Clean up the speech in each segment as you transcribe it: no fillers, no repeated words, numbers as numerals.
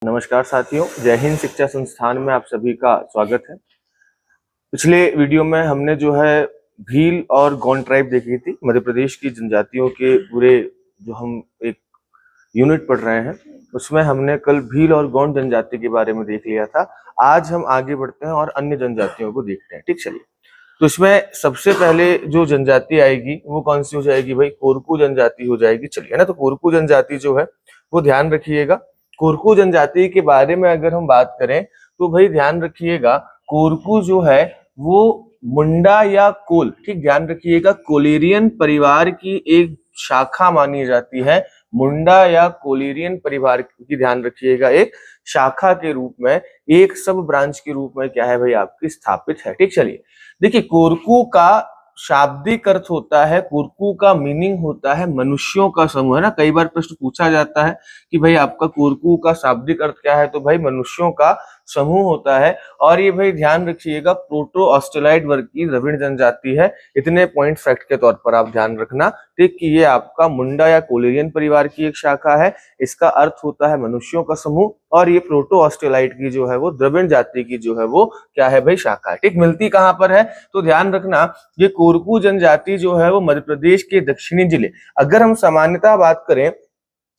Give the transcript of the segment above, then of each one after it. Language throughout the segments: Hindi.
नमस्कार साथियों, जय हिंद शिक्षा संस्थान में आप सभी का स्वागत है। पिछले वीडियो में हमने जो है भील और गौंड ट्राइब देखी थी, मध्य प्रदेश की जनजातियों के पूरे जो हम एक यूनिट पढ़ रहे हैं उसमें हमने कल भील और गौंड जनजाति के बारे में देख लिया था। आज हम आगे बढ़ते हैं और अन्य जनजातियों को देखते हैं। ठीक, चलिए। तो इसमें सबसे पहले जो जनजाति आएगी वो कौन सी हो जाएगी भाई? कोरकू जनजाति हो जाएगी। चलिए ना, तो कोरकू जनजाति जो है वो ध्यान रखिएगा। कोरकू जनजाति के बारे में अगर हम बात करें तो भाई ध्यान रखिएगा, कोरकू जो है वो मुंडा या कोल, ठीक, ध्यान रखिएगा, कोलेरियन परिवार की एक शाखा मानी जाती है। मुंडा या कोलेरियन परिवार की, ध्यान रखिएगा, एक शाखा के रूप में, एक सब ब्रांच के रूप में क्या है भाई आपकी स्थापित है। ठीक, चलिए। देखिए, कोरकू का शाब्दिक अर्थ होता है, कोरकू का मीनिंग होता है मनुष्यों का समूह, है ना। कई बार प्रश्न पूछा जाता है कि भाई आपका कोरकू का शाब्दिक अर्थ क्या है, तो भाई मनुष्यों का समूह होता है। और ये भाई ध्यान रखिएगा प्रोटो ऑस्ट्रेलाइड वर्ग की द्रविड़ जनजाति है। इतने पॉइंट फैक्ट के तौर पर आप ध्यान रखना, ठीक, कि ये आपका मुंडा या कोलेरियन परिवार की एक शाखा है। इसका अर्थ होता है मनुष्यों का समूह, और ये प्रोटो ऑस्ट्रेलाइड की जो है वो द्रविड़ जाति की जो है वो क्या है भाई? शाखा है। ठीक, मिलती कहां पर है? तो ध्यान रखना, ये कोरकू जनजाति जो है वो मध्य प्रदेश के दक्षिणी जिले, अगर हम सामान्यतः बात करें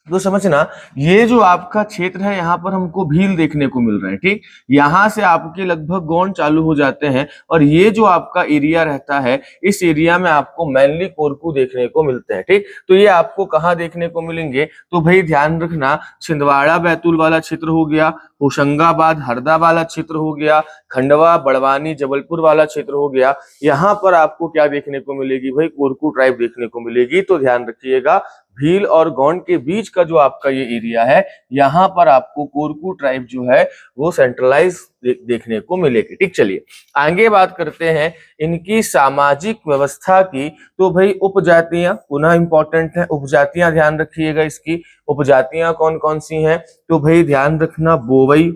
तो समझना, ये जो आपका क्षेत्र है यहाँ पर हमको भील देखने को मिल रहे हैं। ठीक, यहाँ से आपके लगभग गौंड चालू हो जाते हैं, और ये जो आपका एरिया रहता है, इस एरिया में आपको मेनली कोरकू देखने को मिलते हैं। ठीक, तो ये आपको कहाँ देखने को मिलेंगे? तो भाई ध्यान रखना, छिंदवाड़ा बैतूल वाला क्षेत्र हो गया, होशंगाबाद हरदा वाला क्षेत्र हो गया, खंडवा बड़वानी जबलपुर वाला क्षेत्र हो गया। यहाँ पर आपको क्या देखने को मिलेगी भाई? कोरकू ट्राइब देखने को मिलेगी। तो ध्यान रखिएगा, भील और गौंड के बीच का जो आपका ये एरिया है, यहाँ पर आपको कोरकू ट्राइब जो है वो सेंट्रलाइज देखने को मिलेगी। ठीक, चलिए आगे बात करते हैं इनकी सामाजिक व्यवस्था की। तो भाई उपजातियां पुनः इंपॉर्टेंट है, उपजातियां ध्यान रखिएगा। इसकी उपजातियां कौन कौन सी हैं? तो भाई ध्यान रखना, बोवई,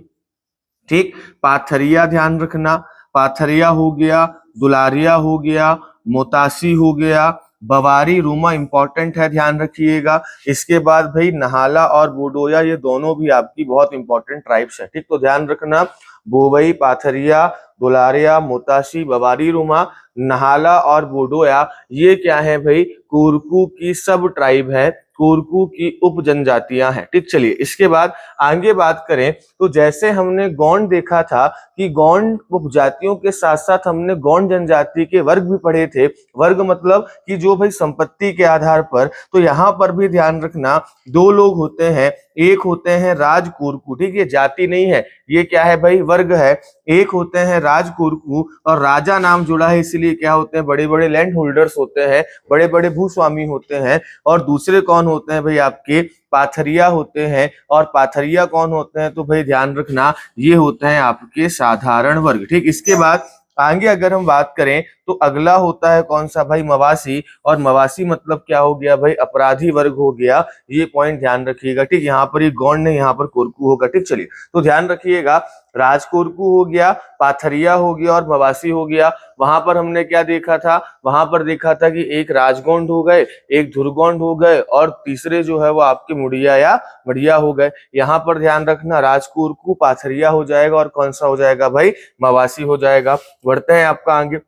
ठीक, पाथरिया ध्यान रखना, पाथरिया हो गया, दुलारिया हो गया, मोतासी हो गया, बवारी रूमा इंपॉर्टेंट है, ध्यान रखिएगा। इसके बाद भाई नहाला और बोडोया, ये दोनों भी आपकी बहुत इंपॉर्टेंट ट्राइब्स है। ठीक, तो ध्यान रखना, बोवई, पाथरिया, दुलारिया, मोतासी, बवारी रूमा, नहाला और बोडोया, ये क्या है भाई? कोरकू की सब ट्राइब है, कोरकू की उप जनजातियां हैं। ठीक, चलिए इसके बाद आगे बात करें तो जैसे हमने गौंड देखा था कि गौंड उपजातियों के साथ साथ हमने गौंड जनजाति के वर्ग भी पढ़े थे। वर्ग मतलब कि जो भाई संपत्ति के आधार पर, तो यहाँ पर भी ध्यान रखना, दो लोग होते हैं, एक होते हैं राज कोरकू, ठीक, ये जाति नहीं है, ये क्या है भाई? वर्ग है। एक होते हैं राज कोरकू, और राजा नाम जुड़ा है इसलिए क्या होते हैं? बड़े बड़े लैंड होल्डर्स होते हैं, बड़े बड़े भूस्वामी होते हैं। और दूसरे कौन होते हैं भाई? आपके पाथरिया होते हैं। और पाथरिया कौन होते हैं? तो भाई ध्यान रखना, ये होते हैं आपके साधारण वर्ग। ठीक, इसके बाद आगे अगर हम बात करें तो अगला होता है कौन सा भाई? मवासी। और मवासी मतलब क्या हो गया भाई? अपराधी वर्ग हो गया। ये पॉइंट ध्यान रखिएगा। ठीक, यहाँ पर ये गौंड नहीं, यहाँ पर कोरकू होगा। ठीक, चलिए तो ध्यान रखिएगा, राजकोरकू हो गया, पाथरिया हो गया और मवासी हो गया। वहां पर हमने क्या देखा था? वहां पर देखा था कि एक राजगोंड हो गए, एक धुरगोंड हो गए, और तीसरे जो है वो आपके मुड़िया या मड़िया हो गए। यहाँ पर ध्यान रखना, राजकोरकू पाथरिया हो जाएगा, और कौन सा हो जाएगा भाई? मवासी हो जाएगा। बढ़ते हैं आपका आगे।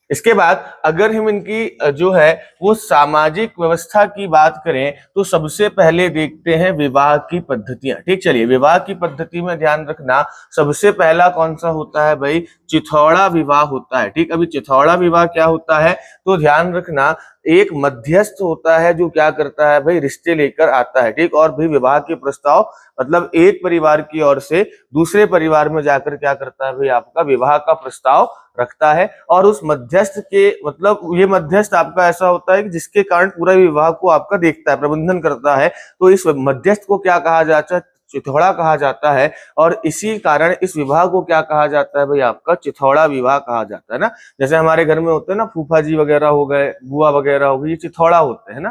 इसके बाद अगर हम इनकी जो है वो सामाजिक व्यवस्था की बात करें तो सबसे पहले देखते हैं विवाह की पद्धतियां। ठीक, चलिए विवाह की पद्धति में ध्यान रखना, सबसे पहला कौन सा होता है भाई? चिथौड़ा विवाह होता है। ठीक, अभी चिथौड़ा विवाह क्या होता है? तो ध्यान रखना, एक मध्यस्थ होता है जो क्या करता है भाई? रिश्ते लेकर आता है। ठीक, और भी विवाह के प्रस्ताव मतलब एक परिवार की ओर से दूसरे परिवार में जाकर क्या करता है भाई? आपका विवाह का प्रस्ताव रखता है। और उस मध्यस्थ के मतलब ये मध्यस्थ आपका ऐसा होता है कि जिसके कारण पूरा विवाह को आपका देखता है, प्रबंधन करता है। तो इस मध्यस्थ को क्या कहा जाता है? चिथौड़ा कहा जाता है। और इसी कारण इस विवाह को क्या कहा जाता है भाई? आपका चिथौड़ा विवाह कहा जाता है ना। जैसे हमारे घर में होते हैं ना, फूफा जी वगैरह हो गए, बुआ वगैरह हो गई, ये चिथौड़ा होते हैं ना,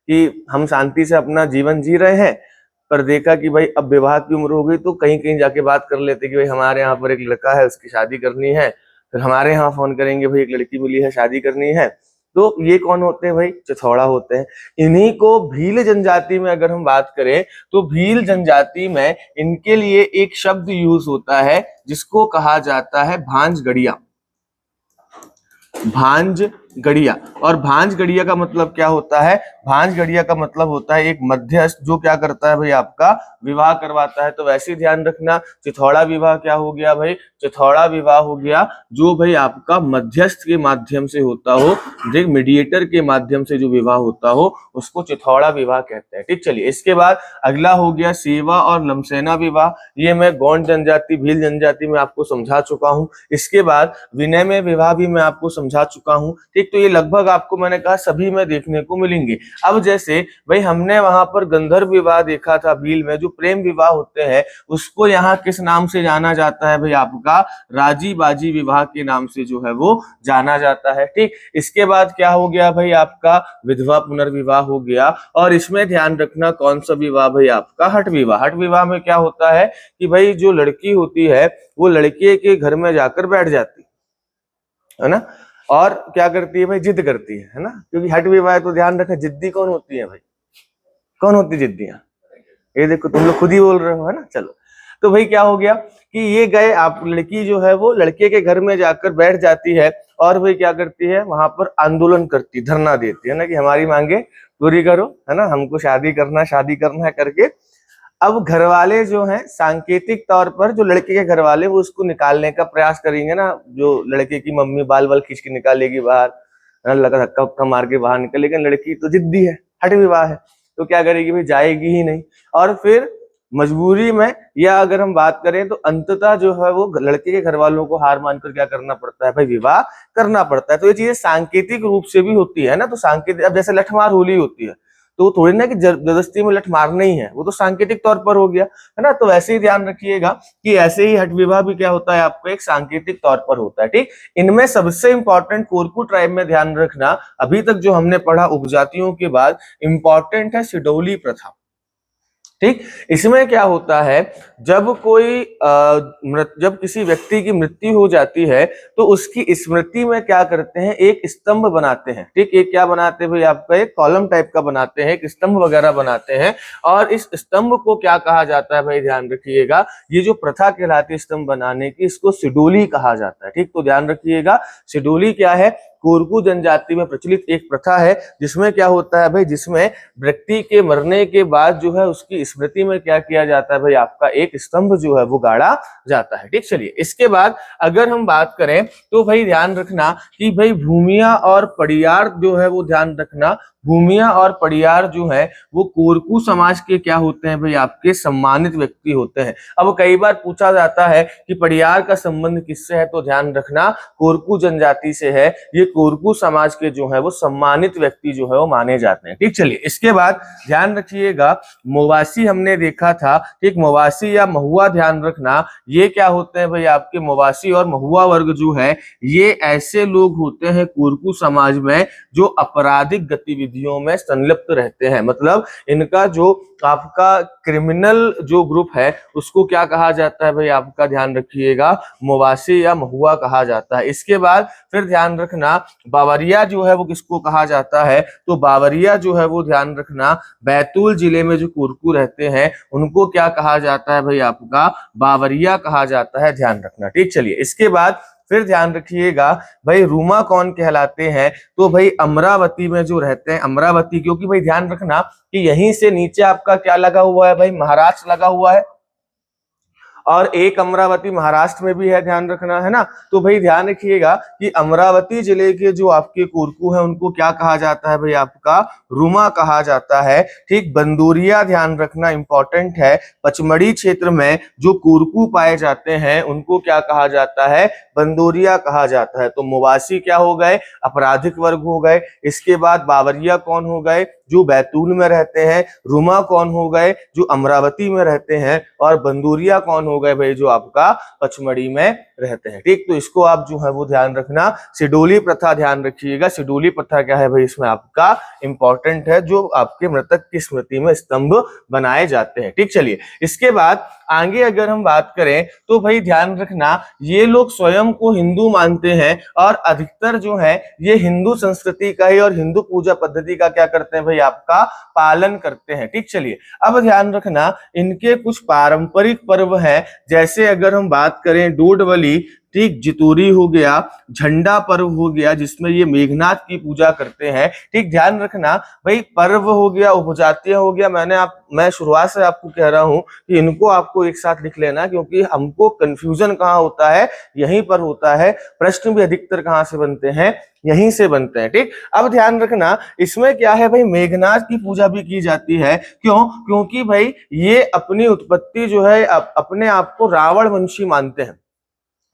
कि हम शांति से अपना जीवन जी रहे हैं, पर देखा कि भाई अब विवाह की उम्र हो गई तो कहीं कहीं जाके बात कर लेते कि भाई हमारे यहाँ पर एक लड़का है, उसकी शादी करनी है। फिर हमारे यहाँ फोन करेंगे, भाई एक लड़की मिली है, शादी करनी है। तो ये कौन होते हैं भाई? चिथौड़ा होते हैं। इन्हीं को भील जनजाति में अगर हम बात करें तो भील जनजाति में इनके लिए एक शब्द यूज होता है जिसको कहा जाता है भांजगड़िया। भांजगड़िया। और भांजगड़िया का मतलब क्या होता है? भांजगड़िया का मतलब होता है एक मध्यस्थ जो क्या करता है भाई? आपका विवाह करवाता है। तो वैसे ही ध्यान रखना, चिथौड़ा विवाह क्या हो गया भाई? चिथौड़ा विवाह हो गया जो भाई आपका मध्यस्थ के माध्यम से होता हो, जो मीडिएटर के माध्यम से जो विवाह होता हो उसको चिथौड़ा विवाह कहते हैं। ठीक, चलिए इसके बाद अगला हो गया सेवा और लमसेना विवाह। ये मैं गौंड जनजाति, भील जनजाति में आपको समझा चुका हूं। इसके बाद विनिमय विवाह भी मैं आपको समझा चुका हूं। ठीक, तो ये लगभग आपको मैंने कहा सभी में देखने को मिलेंगे। अब जैसे भाई हमने वहां पर गंधर्व विवाह देखा था भील में, जो प्रेम विवाह होते हैं उसको यहाँ किस नाम से जाना जाता है भाई? आपका राजी बाजी विवाह के नाम से जो है वो जाना जाता है। ठीक, इसके बाद क्या हो गया भाई? आपका विधवा पुनर्विवाह हो गया। और इसमें ध्यान रखना कौन सा विवाह भाई? आपका हठ विवाह। हठ विवाह में क्या होता है कि भाई जो लड़की होती है वो लड़के के घर में जाकर बैठ जाती है ना, और क्या करती है भाई? जिद करती है ना, क्योंकि हठ विवाह तो ध्यान रखना जिद्दी कौन होती है भाई? कौन होती है जिद्दियां? ये देखो तुम लोग खुद ही बोल रहे हो, है ना। चलो, तो भाई क्या हो गया कि ये गए, आप लड़की जो है वो लड़के के घर में जाकर बैठ जाती है और भाई क्या करती है? वहां पर आंदोलन करती, धरना देती है ना कि हमारी मांगे पूरी करो, है ना, हमको शादी करना है करके। अब घर वाले जो हैं सांकेतिक तौर पर, जो लड़के के घर वाले वो उसको निकालने का प्रयास करेंगे ना, जो लड़के की मम्मी बाल बाल खींच के निकालेगी बाहर, लगा धक्का उक्का मार के बाहर निकल, लेकिन लड़की तो जिद्दी है, हठ विवाह है, तो क्या करेगी भाई? जाएगी ही नहीं। और फिर मजबूरी में, या अगर हम बात करें तो अंततः जो है वो लड़के के घर वालों को हार मानकर क्या करना पड़ता है भाई? विवाह करना पड़ता है। तो ये चीजें सांकेतिक रूप से भी होती है ना, तो सांकेतिक, अब जैसे लठमार होली होती है तो वो थोड़ी ना कि जबरदस्ती में लठ मारना ही है, वो तो सांकेतिक तौर पर हो गया, है ना। तो वैसे ही ध्यान रखिएगा कि ऐसे ही हठ विवाह भी क्या होता है? आपको एक सांकेतिक तौर पर होता है। ठीक, इनमें सबसे इंपॉर्टेंट कोरकू ट्राइब में ध्यान रखना, अभी तक जो हमने पढ़ा उपजातियों के बाद इंपॉर्टेंट है सिडौली प्रथा। ठीक, इसमें क्या होता है? जब कोई जब किसी व्यक्ति की मृत्यु हो जाती है तो उसकी स्मृति में क्या करते हैं? एक स्तंभ बनाते हैं। ठीक, एक क्या बनाते हैं भाई? आपका एक कॉलम टाइप का बनाते हैं, एक स्तंभ वगैरह बनाते हैं। और इस स्तंभ को क्या कहा जाता है भाई? ध्यान रखिएगा, ये जो प्रथा कहलाती है स्तंभ बनाने की, इसको सिडोली कहा जाता है। ठीक, तो ध्यान रखिएगा, सिडोली क्या है? कोरकू जनजाति में प्रचलित एक प्रथा है जिसमें क्या होता है भाई? जिसमें व्यक्ति के मरने के बाद जो है उसकी स्मृति में क्या किया जाता है भाई? आपका एक स्तंभ जो है वो गाड़ा जाता है। ठीक, चलिए इसके बाद अगर हम बात करें तो भाई ध्यान रखना कि भाई भूमिया और पड़ियार जो है वो ध्यान रखना, भूमिया और पड़ियार जो है वो कोरकू समाज के क्या होते हैं भाई? आपके सम्मानित व्यक्ति होते हैं। अब कई बार पूछा जाता है कि पड़ियार का संबंध किससे है, तो ध्यान रखना कोरकू जनजाति से है। ये कोरकू समाज के जो है वो सम्मानित व्यक्ति जो है वो माने जाते हैं। ठीक, चलिए इसके बाद ध्यान रखिएगा, मोवासी हमने देखा था। ठीक, मोवासी या महुआ ध्यान रखना, ये क्या होते हैं भाई? आपके मोवासी और महुआ वर्ग जो है ये ऐसे लोग होते हैं कोरकू समाज में जो आपराधिक गतिविधियों में संलिप्त रहते हैं। मतलब इनका जो आपका क्रिमिनल जो ग्रुप है उसको क्या कहा जाता है भाई? आपका ध्यान रखिएगा, मोवासी या महुआ कहा जाता है। इसके बाद फिर ध्यान रखना, बावरिया जो है वो किसको कहा जाता है? तो बावरिया जो है वो ध्यान रखना, बैतूल जिले में जो कोरकू रहते हैं उनको क्या कहा जाता है भाई? आपका बावरिया कहा जाता है, ध्यान रखना। ठीक, चलिए इसके बाद फिर ध्यान रखिएगा भाई रूमा कौन कहलाते हैं? तो भाई अमरावती में जो रहते हैं, अमरावती, क्योंकि भाई ध्यान रखना कि यहीं से नीचे आपका क्या लगा हुआ है भाई? महाराष्ट्र लगा हुआ है, और एक अमरावती महाराष्ट्र में भी है, ध्यान रखना, है ना। तो भाई ध्यान रखिएगा कि अमरावती जिले के जो आपके कोरकू हैं उनको क्या कहा जाता है भाई? आपका रूमा कहा जाता है। ठीक, बंदूरिया ध्यान रखना इंपॉर्टेंट है, पचमढ़ी क्षेत्र में जो कोरकू पाए जाते हैं उनको क्या कहा जाता है? बंदूरिया कहा जाता है। तो मोवासी क्या हो गए? आपराधिक वर्ग हो गए। इसके बाद बावरिया कौन हो गए? जो बैतूल में रहते हैं। रूमा कौन हो गए? जो अमरावती में रहते हैं। और बंदूरिया कौन हो गए भाई? जो आपका पचमढ़ी में रहते हैं। ठीक, तो इसको आप जो है वो ध्यान रखना। सिडोली प्रथा ध्यान रखिएगा। सिडोली प्रथा क्या है भाई, इसमें आपका इंपॉर्टेंट है, जो आपके मृतक की स्मृति में स्तंभ बनाए जाते हैं। ठीक, चलिए इसके बाद आगे अगर हम बात करें तो भाई ध्यान रखना, ये लोग स्वयं को हिंदू मानते हैं और अधिकतर जो है ये हिंदू संस्कृति का ही और हिंदू पूजा पद्धति का क्या करते हैं भाई, आपका पालन करते हैं। ठीक, चलिए अब ध्यान रखना, इनके कुछ पारंपरिक पर्व हैं, जैसे अगर हम बात करें डोडवली, ठीक, जितूरी हो गया, झंडा पर्व हो गया जिसमें ये मेघनाथ की पूजा करते हैं। ठीक, ध्यान रखना भाई, पर्व हो गया, उपजातीय हो गया, मैं शुरुआत से आपको कह रहा हूं कि इनको आपको एक साथ लिख लेना, क्योंकि हमको कंफ्यूजन कहाँ होता है, यहीं पर होता है। प्रश्न भी अधिकतर कहाँ से बनते हैं, यहीं से बनते हैं। ठीक, अब ध्यान रखना, इसमें क्या है भाई, मेघनाथ की पूजा भी की जाती है। क्यों? क्योंकि भाई ये अपनी उत्पत्ति जो है अपने आप को रावण वंशी मानते हैं।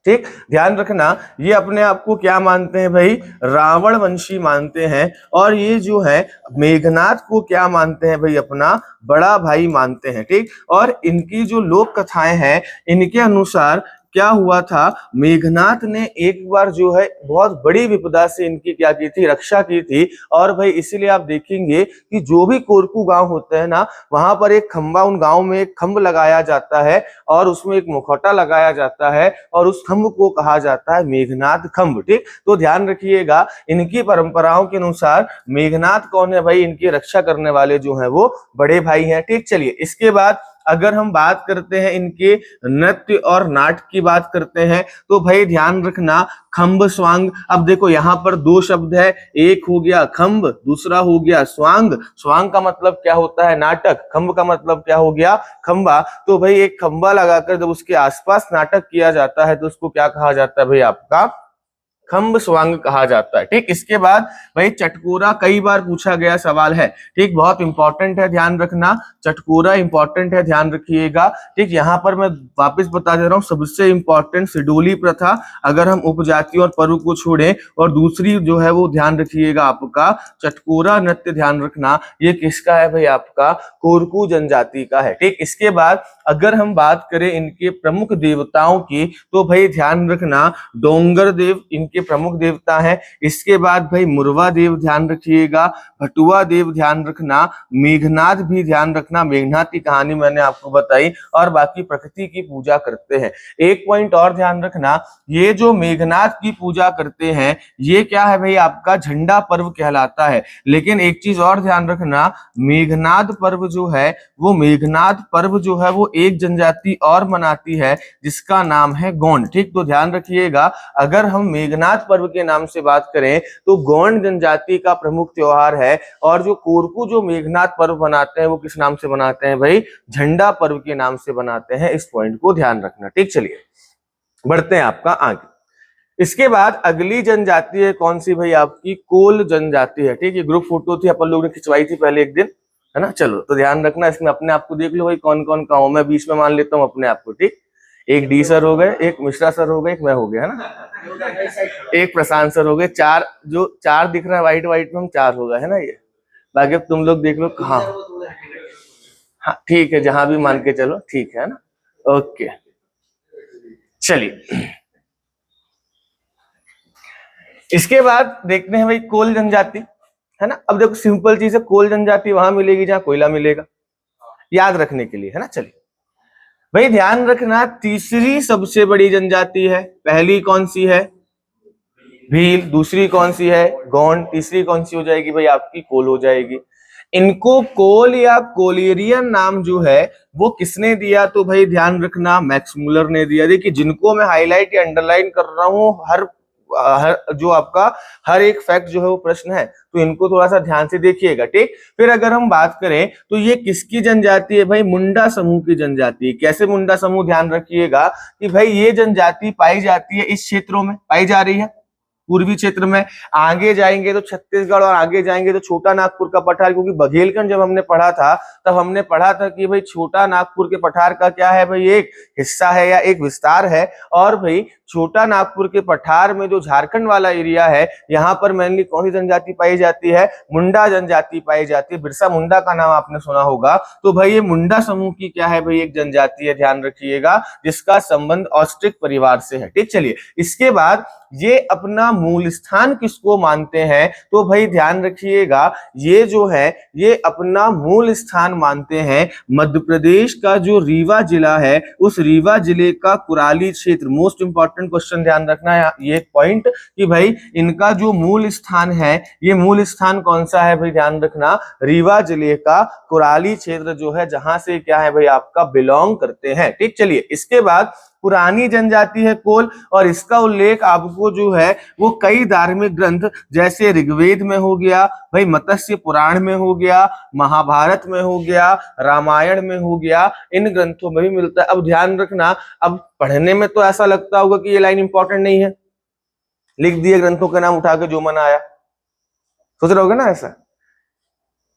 ठीक, ध्यान रखना, ये अपने आप को क्या मानते हैं भाई, रावण वंशी मानते हैं। और ये जो है मेघनाथ को क्या मानते हैं भाई, अपना बड़ा भाई मानते हैं। ठीक, और इनकी जो लोक कथाएं हैं, इनके अनुसार क्या हुआ था, मेघनाथ ने एक बार जो है बहुत बड़ी विपदा से इनकी क्या की थी, रक्षा की थी। और भाई इसीलिए आप देखेंगे कि जो भी कोरकू गांव होते हैं ना, वहां पर एक खंबा, उन गांव में एक खंभ लगाया जाता है और उसमें एक मुखौटा लगाया जाता है और उस खंभ को कहा जाता है मेघनाथ खंभ। ठीक, तो ध्यान रखिएगा, इनकी परंपराओं के अनुसार मेघनाथ कौन है भाई, इनकी रक्षा करने वाले जो है वो बड़े भाई हैं। ठीक, चलिए इसके बाद अगर हम बात करते हैं इनके नृत्य और नाट्य की बात करते हैं, तो भाई ध्यान रखना, खंभ स्वांग। अब देखो यहाँ पर दो शब्द है, एक हो गया खंभ, दूसरा हो गया स्वांग। स्वांग का मतलब क्या होता है, नाटक। खंभ का मतलब क्या हो गया, खंबा। तो भाई एक खंबा लगाकर जब उसके आसपास नाटक किया जाता है तो उसको क्या कहा जाता है भाई, आपका खंभ स्वांग कहा जाता है। ठीक, इसके बाद भाई चटकोरा, कई बार पूछा गया सवाल है। ठीक, बहुत इंपॉर्टेंट है, ध्यान रखना, चटकोरा इंपॉर्टेंट है, ध्यान रखिएगा। ठीक, यहाँ पर मैं वापस बता दे रहा हूँ, सबसे इंपॉर्टेंट सिडोली प्रथा, अगर हम उपजाति और पर्व को छोड़ें, और दूसरी जो है वो ध्यान रखिएगा आपका चटकोरा नृत्य, ध्यान रखना ये किसका है भाई, आपका कोरकू जनजाति का है। ठीक, इसके बाद अगर हम बात करें इनके प्रमुख देवताओं की, तो भाई ध्यान रखना, डोंगर देव इनके प्रमुख देवता हैं। इसके बाद भाई मुरवा देव ध्यान रखिएगा, भटुआ देव ध्यान रखना, मेघनाथ भी ध्यान रखना, मेघनाथ की कहानी मैंने आपको बताई, और बाकी प्रकृति की पूजा करते हैं। एक पॉइंट और ध्यान रखना, ये जो मेघनाथ की पूजा करते हैं ये क्या है भाई, आपका झंडा पर्व कहलाता है। लेकिन एक चीज और ध्यान रखना, मेघनाथ पर्व जो है वो, मेघनाथ पर्व जो है वो एक जनजाति और मनाती है जिसका नाम है गोंड। ठीक, तो ध्यान रखिएगा, अगर हम मेघनाथ पर्व के नाम से बात करें तो गोंड जनजाति का प्रमुख त्योहार है। और जो कोरकू जो मेघनाथ पर्व बनाते हैं वो किस नाम से बनाते हैं भाई, झंडा पर्व के नाम से बनाते हैं। इस पॉइंट को ध्यान रखना। ठीक, चलिए बढ़ते हैं आपका आगे। इसके बाद अगली जनजाति है कौन सी भाई, आपकी कोल जनजाति है। ठीक, ये ग्रुप फोटो थी, अपन लोग ने खिंचवाई थी पहले एक दिन, है ना। चलो तो ध्यान रखना, इसमें अपने आप को देख लो भाई कौन कौन का हूं मैं, बीच में मान लेता हूं अपने आप को। ठीक, एक डी सर हो गए, एक मिश्रा सर हो गए, एक मैं हो गया, है ना, एक प्रशांत सर हो गए। चार, जो चार दिख रहा है व्हाइट व्हाइट में, हम चार हो गए, है ना। ये बाकी अब तुम लोग देख लो कहाँ। हाँ ठीक है, जहां भी मान के चलो, ठीक है ना, ओके। चलिए इसके बाद देखते हैं भाई कोल जनजाति, है ना। अब देखो सिंपल चीज है, कोल जनजाति वहां मिलेगी जहां कोयला मिलेगा, याद रखने के लिए, है ना। चलिए भाई ध्यान रखना, तीसरी सबसे बड़ी जनजाति है। पहली कौन सी है, भील। दूसरी कौन सी है, गोंड। तीसरी कौन सी हो जाएगी भाई, आपकी कोल हो जाएगी। इनको कोल या कोलेरियन नाम जो है वो किसने दिया, तो भाई ध्यान रखना, मैक्स मुलर ने दिया। देखिए जिनको मैं हाईलाइट या अंडरलाइन कर रहा हूँ, हर जो आपका हर एक फैक्ट जो है वो प्रश्न है, तो इनको थोड़ा सा ध्यान से देखिएगा। ठीक, फिर अगर हम बात करें तो ये किसकी जनजाति है भाई, मुंडा समूह की जनजाति। कैसे मुंडा समूह, ध्यान रखिएगा कि भाई ये जनजाति पाई जाती है इस क्षेत्रों में, पाई जा रही है, पूर्वी क्षेत्र में। आगे जाएंगे तो छत्तीसगढ़ और आगे जाएंगे तो छोटा नागपुर का पठार, क्योंकि बघेलखंड जब हमने पढ़ा था तब हमने पढ़ा था कि भाई छोटा नागपुर के पठार का क्या है भाई, एक हिस्सा है या एक विस्तार है। और भाई छोटा नागपुर के पठार में जो झारखंड वाला एरिया है, यहाँ पर मेनली कौन सी जनजाति पाई जाती है, मुंडा जनजाति पाई जाती है। बिरसा मुंडा का नाम आपने सुना होगा। तो भाई ये मुंडा समूह की क्या है भाई, एक जनजाति है, ध्यान रखिएगा, जिसका संबंध ऑस्ट्रिक परिवार से है। ठीक, चलिए इसके बाद ये अपना मूल स्थान किसको मानते हैं, तो भाई ध्यान रखिएगा, ये जो है ये अपना मूल स्थान मानते हैं मध्य प्रदेश का जो रीवा जिला है, उस रीवा जिले का कुराली क्षेत्र। मोस्ट इंपॉर्टेंट क्वेश्चन ध्यान रखना है ये पॉइंट कि भाई इनका जो मूल स्थान है, ये मूल स्थान कौन सा है भाई, ध्यान रखना, रीवा जिले का कुराली क्षेत्र जो है, जहां से क्या है भाई आपका बिलोंग करते हैं। ठीक, चलिए इसके बाद पुरानी जनजाति है कोल, और इसका उल्लेख आपको जो है वो कई धार्मिक ग्रंथ जैसे ऋग्वेद में हो गया, भाई मत्स्य पुराण में हो गया, महाभारत में हो गया, रामायण में हो गया, इन ग्रंथों में भी मिलता है। अब ध्यान रखना, अब पढ़ने में तो ऐसा लगता होगा कि ये लाइन इंपॉर्टेंट नहीं है, लिख दिए ग्रंथों के नाम उठा के जो मन आया, सोच रहे होगे ना ऐसा।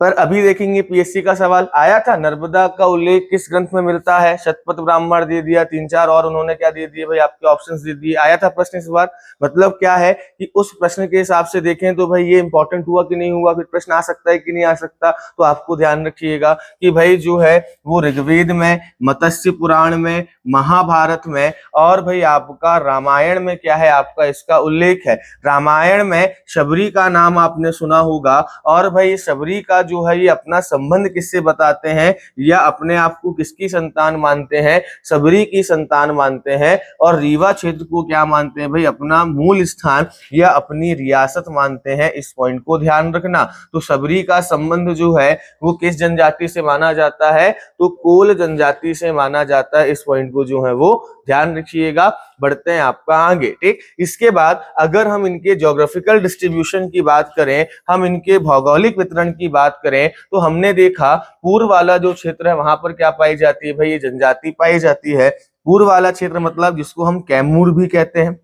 पर अभी देखेंगे पीएससी का सवाल आया था, नर्मदा का उल्लेख किस ग्रंथ में मिलता है, शतपथ ब्राह्मण दे दिया, 3-4 और उन्होंने क्या दे दिए भाई आपके ऑप्शंस दे दिए, आया था प्रश्न इस बार। मतलब क्या है कि उस प्रश्न के हिसाब से देखें तो भाई ये इंपॉर्टेंट हुआ कि नहीं हुआ, फिर प्रश्न आ सकता है कि नहीं आ सकता। तो आपको ध्यान रखिएगा कि भाई जो है वो ऋग्वेद में, मत्स्य पुराण में, महाभारत में और भाई आपका रामायण में क्या है आपका इसका उल्लेख है। रामायण में शबरी का नाम आपने सुना होगा, और भाई शबरी का जो है ये अपना संबंध किससे बताते हैं, या अपने आप को किसकी संतान मानते हैं, शबरी की संतान मानते हैं। और रीवा क्षेत्र को क्या मानते हैं भाई, अपना मूल स्थान या अपनी रियासत मानते हैं। इस पॉइंट को ध्यान रखना। तो शबरी का संबंध जो है वो किस जनजाति से माना जाता है, तो कोल जनजाति से माना जाता है। इस पॉइंट को जो है वो ध्यान रखिएगा। बढ़ते हैं आपका आगे। ठीक, इसके बाद अगर हम इनके ज्योग्राफिकल डिस्ट्रीब्यूशन की बात करें, हम इनके भौगोलिक वितरण की बात करें, तो हमने देखा पूर्व वाला जो क्षेत्र है वहां पर क्या पाई जाती है भाई, ये जनजाति पाई जाती है। पूर्व वाला क्षेत्र मतलब जिसको हम कैमूर भी कहते हैं।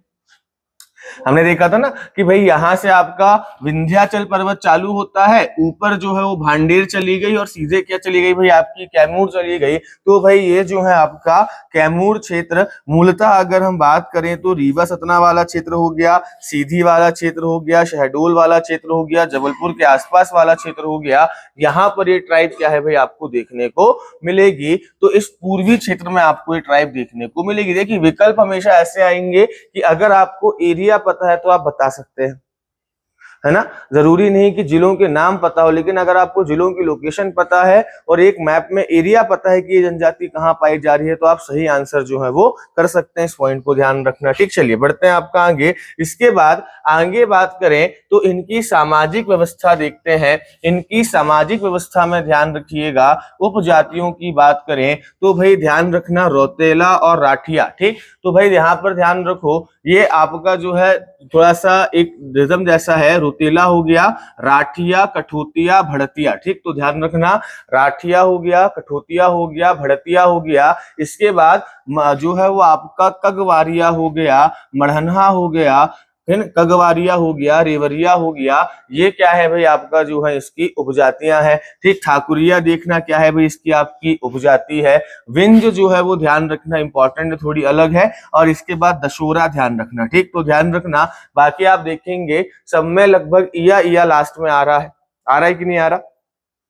हमने देखा था ना कि भाई यहां से आपका विंध्याचल पर्वत चालू होता है, ऊपर जो है वो भांडेर चली गई और सीधे क्या चली गई भाई आपकी कैमूर चली गई। तो भाई ये जो है आपका कैमूर क्षेत्र, मूलतः अगर हम बात करें तो रीवा सतना वाला क्षेत्र हो गया, सीधी वाला क्षेत्र हो गया, शहडोल वाला क्षेत्र हो गया, जबलपुर के आसपास वाला क्षेत्र हो गया। यहाँ पर ये ट्राइब क्या है भाई आपको देखने को मिलेगी। तो इस पूर्वी क्षेत्र में आपको ये ट्राइब देखने को मिलेगी। देखिए विकल्प हमेशा ऐसे आएंगे कि अगर आपको एरिया पता है तो आप बता सकते हैं, है ना। जरूरी नहीं कि जिलों के नाम पता हो, लेकिन अगर आपको जिलों की लोकेशन पता है और एक मैप में एरिया पता है कि ये जनजाति कहाँ पाई जा रही है, तो आप सही आंसर जो है वो कर सकते हैं। इस पॉइंट को ध्यान रखना। ठीक, चलिए बढ़ते हैं आपका आगे। इसके बाद आगे बात करें तो इनकी सामाजिक व्यवस्था देखते हैं। इनकी सामाजिक व्यवस्था में ध्यान रखिएगा, उपजातियों की बात करें तो भाई ध्यान रखना रौतेला और राठिया। ठीक, तो भाई यहाँ पर ध्यान रखो, ये आपका जो है थोड़ा सा एक रिदम जैसा है, रोतेला हो गया, राठिया, कठोतिया, भड़तिया। ठीक, तो ध्यान रखना, राठिया हो गया, कठोतिया हो गया, भड़तिया हो गया। इसके बाद जो है वो आपका कगवारिया हो गया, मढ़न्हा हो गया, फिर कगवारिया हो गया, रेवरिया हो गया। ये क्या है भाई आपका जो है इसकी उपजातियां हैं। ठीक, ठाकुरिया देखना क्या है भाई इसकी आपकी उपजाति है। विंज जो है वो ध्यान रखना इंपॉर्टेंट, थोड़ी अलग है। और इसके बाद दशोरा ध्यान रखना। ठीक, तो ध्यान रखना। बाकी आप देखेंगे सब में लगभग इया लास्ट में आ रहा है कि नहीं आ रहा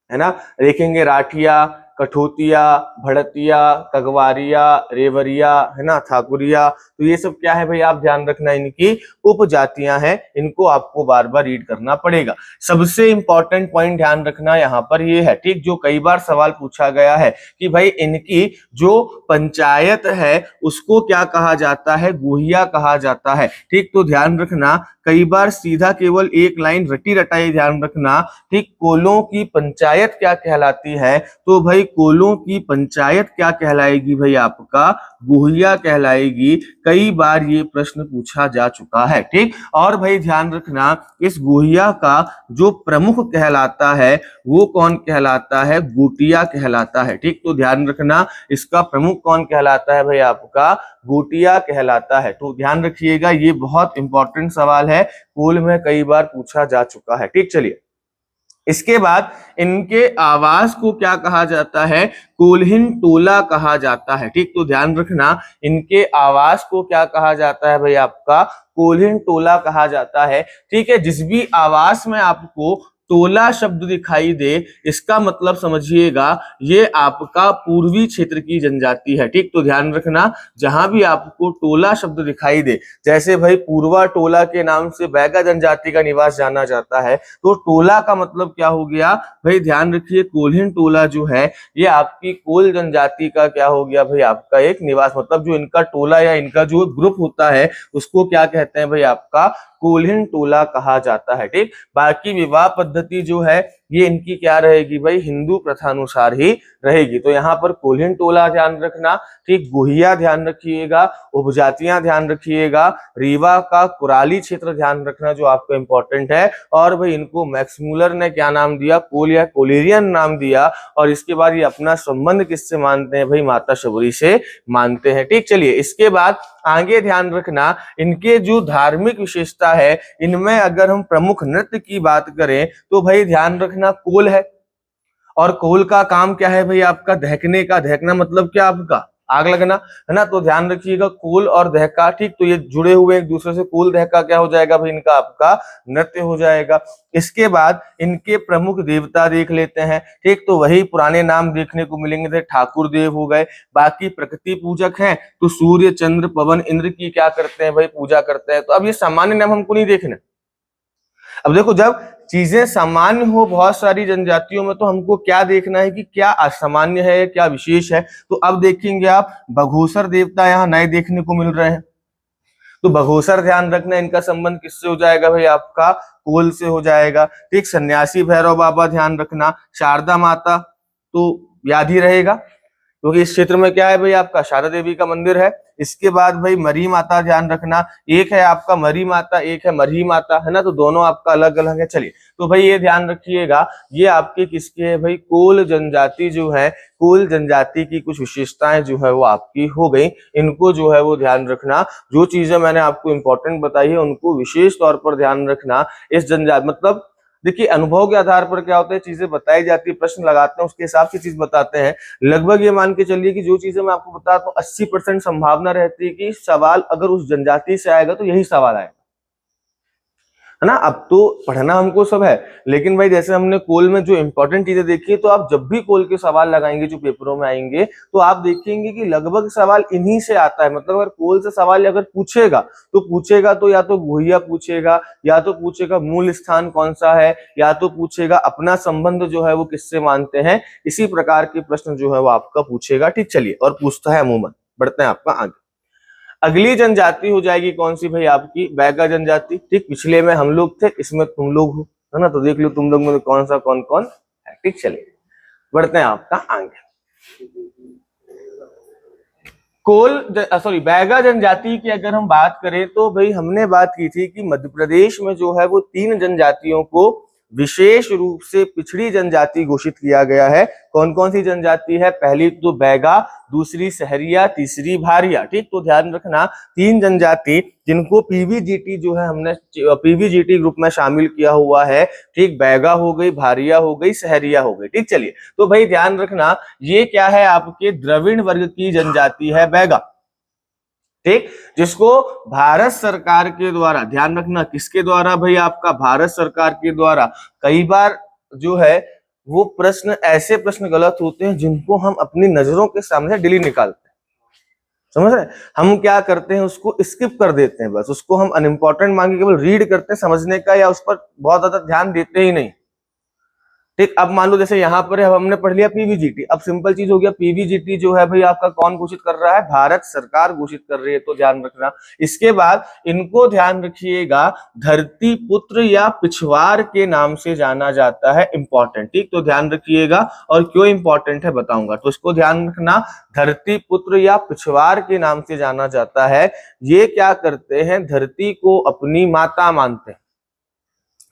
है ना। देखेंगे राठिया, कठोतिया, भड़तिया, कगवारिया, रेवरिया, है ना, ठाकुरिया। तो ये सब क्या है भाई आप ध्यान रखना, इनकी उपजातियां हैं, इनको आपको बार बार रीड करना पड़ेगा। सबसे इंपॉर्टेंट पॉइंट ध्यान रखना यहाँ पर ये है, ठीक, जो कई बार सवाल पूछा गया है कि भाई इनकी जो पंचायत है उसको क्या कहा जाता है, गुहिया कहा जाता है। ठीक, तो ध्यान रखना, कई बार सीधा केवल एक लाइन रटी रटाई ध्यान रखना। ठीक, कोलों की पंचायत क्या कहलाती है, तो भाई कोलों की पंचायत क्या कहलाएगी भाई आपका, गोहिया कहलाएगी। कई बार ये प्रश्न पूछा जा चुका है, ठीक। और भाई ध्यान रखना, इस गोहिया का जो प्रमुख कहलाता है वो कौन कहलाता है, गोटिया कहलाता है, ठीक। तो ध्यान रखना, इसका प्रमुख कौन कहलाता है भाई आपका, गोटिया कहलाता है। तो ध्यान रखिएगा, ये बहुत इंपॉर्टेंट सवाल है, कोल में कई बार पूछा जा चुका है, ठीक। चलिए, इसके बाद इनके आवास को क्या कहा जाता है, कोल्हिन टोला कहा जाता है, ठीक। तो ध्यान रखना, इनके आवास को क्या कहा जाता है भाई आपका, कोल्हिन टोला कहा जाता है, ठीक है। जिस भी आवास में आपको टोला शब्द दिखाई दे, इसका मतलब समझिएगा ये आपका पूर्वी क्षेत्र की जनजाति है, ठीक। तो ध्यान रखना, जहां भी आपको टोला शब्द दिखाई दे, जैसे भाई पूर्वा टोला के नाम से बैगा जनजाति का निवास जाना जाता है, तो टोला का मतलब क्या हो गया भाई, ध्यान रखिए, कोल्हिन टोला जो है ये आपकी कोल जनजाति का क्या हो गया भाई आपका एक निवास, मतलब जो इनका टोला या इनका जो ग्रुप होता है उसको क्या कहते हैं भाई आपका, कोल्हिन टोला कहा जाता है, ठीक। बाकी विवाह पद्धति जो है ये इनकी क्या रहेगी भाई, हिंदू प्रथानुसार ही रहेगी। तो यहाँ पर कोल्हिन टोला ध्यान रखना, ठीक। गोहिया ध्यान रखिएगा, उपजातियां ध्यान रखिएगा, रीवा का कुराली क्षेत्र ध्यान रखना जो आपको इंपॉर्टेंट है, और भाई इनको मैक्स मुलर ने क्या नाम दिया, कोल या कोलेरियन नाम दिया। और इसके बाद ये अपना संबंध किससे मानते हैं भाई, माता शबरी से मानते हैं, ठीक। चलिए, इसके बाद आगे ध्यान रखना, इनके जो धार्मिक विशेषता है, इनमें अगर हम प्रमुख नृत्य की बात करें तो भाई ध्यान रखना, कोल है। और कोल का काम क्या है भाई आपका, दहकने का। दहकना मतलब क्या आपका, आग लगना, है ना। तो ध्यान रखिएगा, कोल और दहका, ठीक। तो ये जुड़े हुए एक दूसरे से, कोल दहका क्या हो जाएगा भाई, इनका आपका नृत्य हो जाएगा। इसके बाद इनके प्रमुख देवता देख लेते हैं, ठीक। तो वही पुराने नाम देखने को मिलेंगे थे, ठाकुर देव हो गए। बाकी प्रकृति पूजक हैं तो सूर्य चंद्र पवन इंद्र की क्या करते हैं भाई, पूजा करते हैं। तो अब ये सामान्य नाम हमको नहीं देखने। अब देखो, जब चीजें सामान्य हो बहुत सारी जनजातियों में, तो हमको क्या देखना है कि क्या असामान्य है, क्या विशेष है। तो अब देखेंगे आप, बघोसर देवता यहाँ नए देखने को मिल रहे हैं। तो बघोसर ध्यान रखना, इनका संबंध किससे हो जाएगा भाई आपका, कोल से हो जाएगा, ठीक। सन्यासी भैरव बाबा ध्यान रखना, शारदा माता तो याद ही रहेगा क्योंकि इस क्षेत्र में क्या है भाई आपका, शारदा देवी का मंदिर है। इसके बाद भाई मरी माता ध्यान रखना, एक है आपका मरी माता, एक है मरही माता, है ना। तो दोनों आपका अलग अलग है। चलिए, तो भाई ये ध्यान रखिएगा, ये आपके किसके है भाई, कोल जनजाति जो है, कोल जनजाति की कुछ विशेषताएं जो है वो आपकी हो गई। इनको जो है वो ध्यान रखना, जो चीजें मैंने आपको इंपॉर्टेंट बताई है उनको विशेष तौर पर ध्यान रखना। इस जनजाति मतलब देखिए, अनुभव के आधार पर क्या होता है, चीजें बताई जाती है, प्रश्न लगाते हैं, उसके हिसाब से चीज बताते हैं। लगभग ये मान के चलिए कि जो चीजें मैं आपको बताता हूँ 80% संभावना रहती है कि सवाल अगर उस जनजाति से आएगा तो यही सवाल आएगा, है ना। अब तो पढ़ना हमको सब है, लेकिन भाई जैसे हमने कोल में जो इंपॉर्टेंट चीजें देखी है, तो आप जब भी कोल के सवाल लगाएंगे जो पेपरों में आएंगे, तो आप देखेंगे कि लगभग सवाल इन्हीं से आता है। मतलब अगर कोल से सवाल अगर पूछेगा तो या तो गोहिया पूछेगा, या तो पूछेगा मूल स्थान कौन सा है, या तो पूछेगा अपना संबंध जो है वो किससे मानते हैं। इसी प्रकार के प्रश्न जो है वो आपका पूछेगा, ठीक। चलिए, और पूछता है अमूमन। बढ़ते हैं आपका आगे। अगली जनजाति हो जाएगी कौन सी भाई आपकी, बैगा जनजाति, ठीक। पिछले में हम लोग थे, इसमें तुम लोग हो, है ना। तो देख लो तुम लोग में कौन कौन है, ठीक। चलिए, बढ़ते हैं आपका आगे। बैगा जनजाति की अगर हम बात करें तो भाई हमने बात की थी कि मध्य प्रदेश में जो है वो 3 जनजातियों को विशेष रूप से पिछड़ी जनजाति घोषित किया गया है। कौन कौन सी जनजाति है, पहली तो बैगा, दूसरी सहरिया, तीसरी भारिया, ठीक। तो ध्यान रखना, 3 जनजाति जिनको पीवीजीटी जो है हमने पीवीजीटी ग्रुप में शामिल किया हुआ है, ठीक। बैगा हो गई, भारिया हो गई, सहरिया हो गई, ठीक। चलिए, तो भाई ध्यान रखना, ये क्या है आपके द्रविड़ वर्ग की जनजाति है बैगा, ठीक। जिसको भारत सरकार के द्वारा, ध्यान रखना किसके द्वारा भाई आपका, भारत सरकार के द्वारा। कई बार जो है वो प्रश्न, ऐसे प्रश्न गलत होते हैं जिनको हम अपनी नजरों के सामने डिलीट निकालते हैं, समझ रहे हैं। हम क्या करते हैं, उसको स्किप कर देते हैं, बस उसको हम अनइम्पोर्टेंट मान के केवल रीड करते हैं, समझने का या उस पर बहुत ज्यादा ध्यान देते ही नहीं। ठीक। अब मान लो जैसे यहाँ पर हमने पढ़ लिया पीवीजीटी, अब सिंपल चीज हो गया, पीवीजीटी जो है भाई आपका कौन घोषित कर रहा है, भारत सरकार घोषित कर रही है, तो ध्यान रखना। इसके बाद इनको ध्यान रखिएगा, धरती पुत्र या पिछवाड़ के नाम से जाना जाता है, इंपॉर्टेंट। ठीक, तो ध्यान रखिएगा, और क्यों इंपॉर्टेंट है बताऊंगा, तो इसको ध्यान रखना, धरती पुत्र या पिछवाड़ के नाम से जाना जाता है। ये क्या करते हैं, धरती को अपनी माता मानते हैं।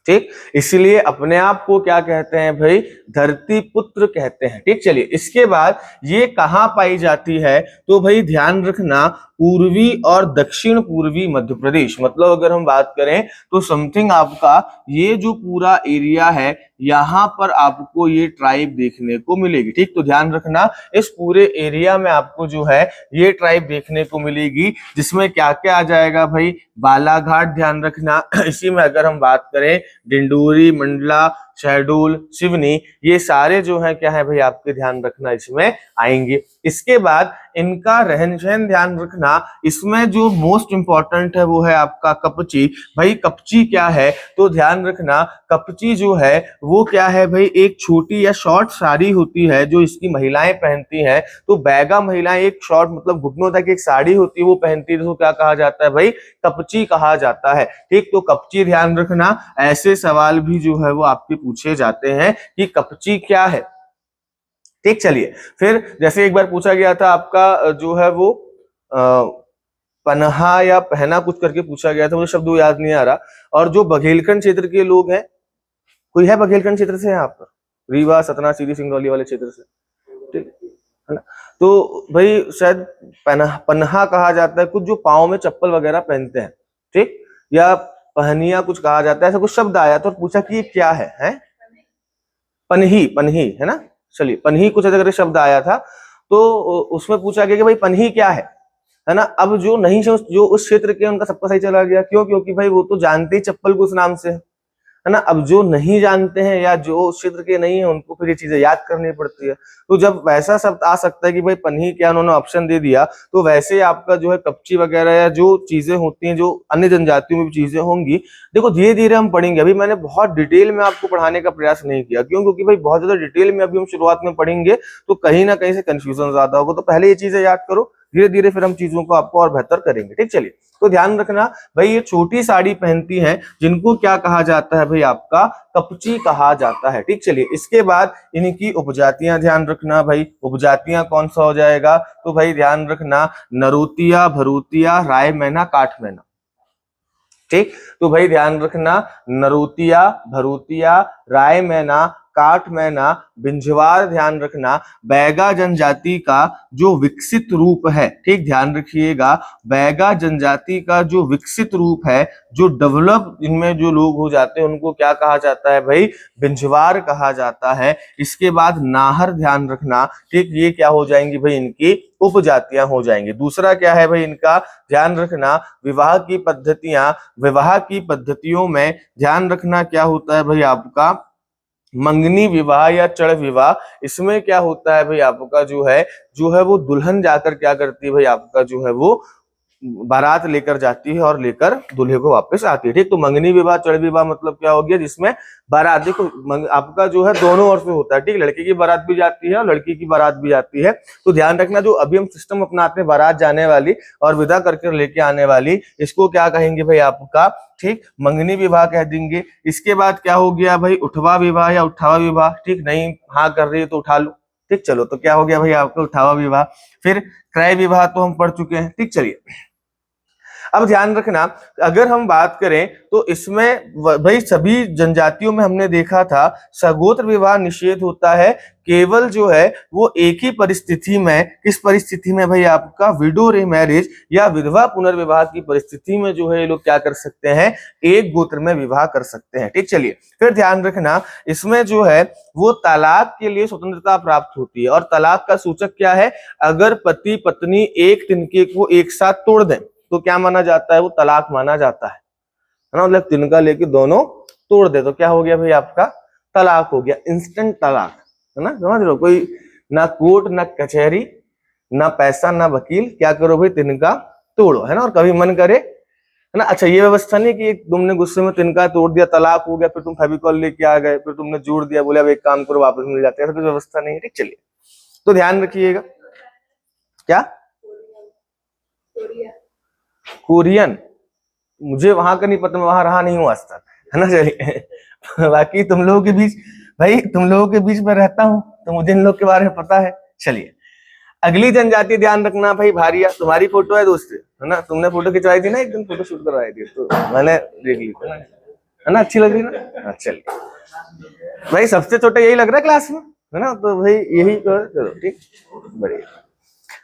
ठीक, इसलिए अपने आप को क्या कहते हैं भाई, धरती पुत्र कहते हैं। ठीक, चलिए इसके बाद ये कहां पाई जाती है, तो भाई ध्यान रखना, पूर्वी और दक्षिण पूर्वी मध्य प्रदेश, मतलब अगर हम बात करें तो समथिंग आपका ये जो पूरा एरिया है, यहां पर आपको ये ट्राइब देखने को मिलेगी। ठीक, तो ध्यान रखना, इस पूरे एरिया में आपको जो है ये ट्राइब देखने को मिलेगी, जिसमें क्या क्या आ जाएगा भाई, बालाघाट, ध्यान रखना। इसी में अगर हम बात करें डिंडोरी, मंडला, शहडोल, सिवनी, ये सारे जो है क्या है भाई आपके, ध्यान रखना इसमें आएंगे। इसके बाद इनका रहन सहन ध्यान रखना, इसमें जो मोस्ट इंपॉर्टेंट है वो है आपका कपची। भाई कपची क्या है, तो ध्यान रखना, कपची जो है वो क्या है भाई, एक छोटी या शॉर्ट साड़ी होती है जो इसकी महिलाएं पहनती हैं। तो बैगा महिलाएं एक शॉर्ट मतलब घुटनों तक एक साड़ी होती है वो पहनती है, तो क्या कहा जाता है भाई, कपची कहा जाता है। ठीक, तो कपची ध्यान रखना, ऐसे सवाल भी जो है वो आपके पूछे जाते हैं कि कपची क्या है। ठीक, चलिए फिर जैसे एक बार पूछा गया था आपका जो है वो पन्हा या पहना कुछ करके पूछा गया था, मुझे शब्द वो याद नहीं आ रहा। और जो बघेलखंड क्षेत्र के लोग हैं, कोई है बघेलखंड क्षेत्र से यहाँ पर, रीवा, सतना, सीधी, सिंगरौली वाले क्षेत्र से, ठीक है ना, तो भाई शायद पन्हा कहा जाता है कुछ जो पाँव में चप्पल वगैरह पहनते हैं। ठीक, या पहनिया कुछ कहा जाता है, ऐसा कुछ शब्द आया तो पूछा कि ये क्या है? पन्ही, पन्ही है ना, चलिए पन्ही कुछ ऐसा शब्द आया था, तो उसमें पूछा गया कि भाई पन्ही क्या है ना। अब जो नहीं जो उस क्षेत्र के उनका सबका सही चला गया, क्यों, क्योंकि भाई वो तो जानते ही चप्पल को उस नाम से है ना। अब जो नहीं जानते हैं या जो उस क्षेत्र के नहीं है, उनको फिर ये चीजें याद करनी पड़ती है। तो जब वैसा शब्द आ सकता है कि भाई पन्ही क्या, उन्होंने ऑप्शन दे दिया, तो वैसे आपका जो है कपची वगैरह या जो चीजें होती हैं, जो अन्य जनजातियों में भी चीजें होंगी, देखो धीरे धीरे हम पढ़ेंगे। अभी मैंने बहुत डिटेल में आपको पढ़ाने का प्रयास नहीं किया, क्यों, क्योंकि भाई बहुत ज्यादा डिटेल में अभी हम शुरुआत में पढ़ेंगे तो कहीं ना कहीं से कंफ्यूजन ज्यादा होगा। तो पहले ये चीजें याद करो, धीरे धीरे फिर हम चीजों को आपको और बेहतर करेंगे। ठीक, चलिए तो ध्यान रखना भाई, ये छोटी साड़ी पहनती हैं जिनको क्या कहा जाता है भाई, आपका कपची कहा जाता है। ठीक, चलिए इसके बाद इनकी उपजातियां ध्यान रखना भाई, उपजातियां कौन सा हो जाएगा, तो भाई ध्यान रखना, नरोतिया, भरूतिया, राय मैना, काठ मैना। ठीक, तो भाई ध्यान रखना, नरोतिया, भरूतिया, राय मैना, काठ मैना, बिंझवार, ध्यान रखना, बैगा जनजाति का जो विकसित रूप है। ठीक, ध्यान रखिएगा, बैगा जनजाति का जो विकसित रूप है, जो डेवलप इनमें जो लोग हो जाते हैं, उनको क्या कहा जाता है भाई, बिंझवार कहा जाता है। इसके बाद नाहर, ध्यान रखना। ठीक, ये क्या हो जाएंगी भाई, इनकी उपजातियां हो जाएंगी। दूसरा क्या है भाई इनका, ध्यान रखना, विवाह की पद्धतियां, विवाह की पद्धतियों में ध्यान रखना क्या होता है भाई आपका, मंगनी विवाह या चढ़ विवाह। इसमें क्या होता है भाई आपका जो है वो दुल्हन जाकर क्या करती है भाई, आपका जो है वो बारात लेकर जाती है और लेकर दूल्हे को वापस आती है। ठीक, तो मंगनी विवाह, चढ़ विवाह मतलब क्या हो गया, जिसमें बारात, देखो आपका जो है दोनों ओर से होता है। ठीक, लड़के की बारात भी जाती है और लड़की की बारात भी जाती है। तो ध्यान रखना, जो अभी हम सिस्टम अपनाते हैं, बारात जाने वाली और विदा करके लेके आने वाली, इसको क्या कहेंगे भाई आपका, ठीक, मंगनी विवाह कह देंगे। इसके बाद क्या हो गया भाई, उठवा विवाह या उठावा विवाह। ठीक, नहीं हाँ कर रही है तो उठा लो। ठीक, चलो तो क्या हो गया भाई आपका उठावा विवाह। फिर क्रय विवाह तो हम पढ़ चुके हैं। ठीक, चलिए अब ध्यान रखना, अगर हम बात करें तो इसमें भाई सभी जनजातियों में हमने देखा था सगोत्र विवाह निषेध होता है, केवल जो है वो एक ही परिस्थिति में, किस परिस्थिति में भाई आपका, विडो रीमैरिज या विधवा पुनर्विवाह की परिस्थिति में जो है ये लोग क्या कर सकते हैं, एक गोत्र में विवाह कर सकते हैं। ठीक, चलिए फिर ध्यान रखना, इसमें जो है वो तलाक के लिए स्वतंत्रता प्राप्त होती है। और तलाक का सूचक क्या है, अगर पति पत्नी एक तिनके को एक साथ तोड़ दें तो क्या माना जाता है, वो तलाक माना जाता है ना, मतलब तिनका लेके दोनों तोड़ दे तो क्या हो गया भाई आपका, तलाक हो गया, इंस्टेंट तलाक, है ना, समझ लो, कोई ना कोर्ट ना कचहरी ना पैसा ना वकील, क्या करो भाई, तिनका तोड़ो, है ना। और कभी मन करे है ना। अच्छा, ये व्यवस्था नहीं कि तुमने गुस्से में तिनका तोड़ दिया, तलाक हो गया, फिर तुम फेविकॉल लेके आ गए, फिर तुमने जोड़ दिया, बोले अब एक काम करो वापस मिल जाते हैं, ऐसा कुछ व्यवस्था नहीं है। ठीक, चलिए तो ध्यान रखिएगा। क्या कोरियन, मुझे वहां का नहीं पता, मैं वहां रहा नहीं हूं आज तक, है ना। चलिए बाकी तुम लोगों के बीच, भाई तुम लोगों के बीच में रहता हूं तो मुझे इन लोग के बारे में पता है। चलिए अगली जनजाति ध्यान रखना भाई, भारिया। तुम्हारी फोटो है दोस्त, है ना, तुमने फोटो खिंचवाई थी ना, एक दिन फोटो शूट करवाई थी तो मैंने देख ली थी ना, है ना, अच्छी लग रही ना। चलिए भाई, सबसे छोटा यही लग रहा है क्लास में, है ना, तो भाई यही करो। ठीक, बढ़िया।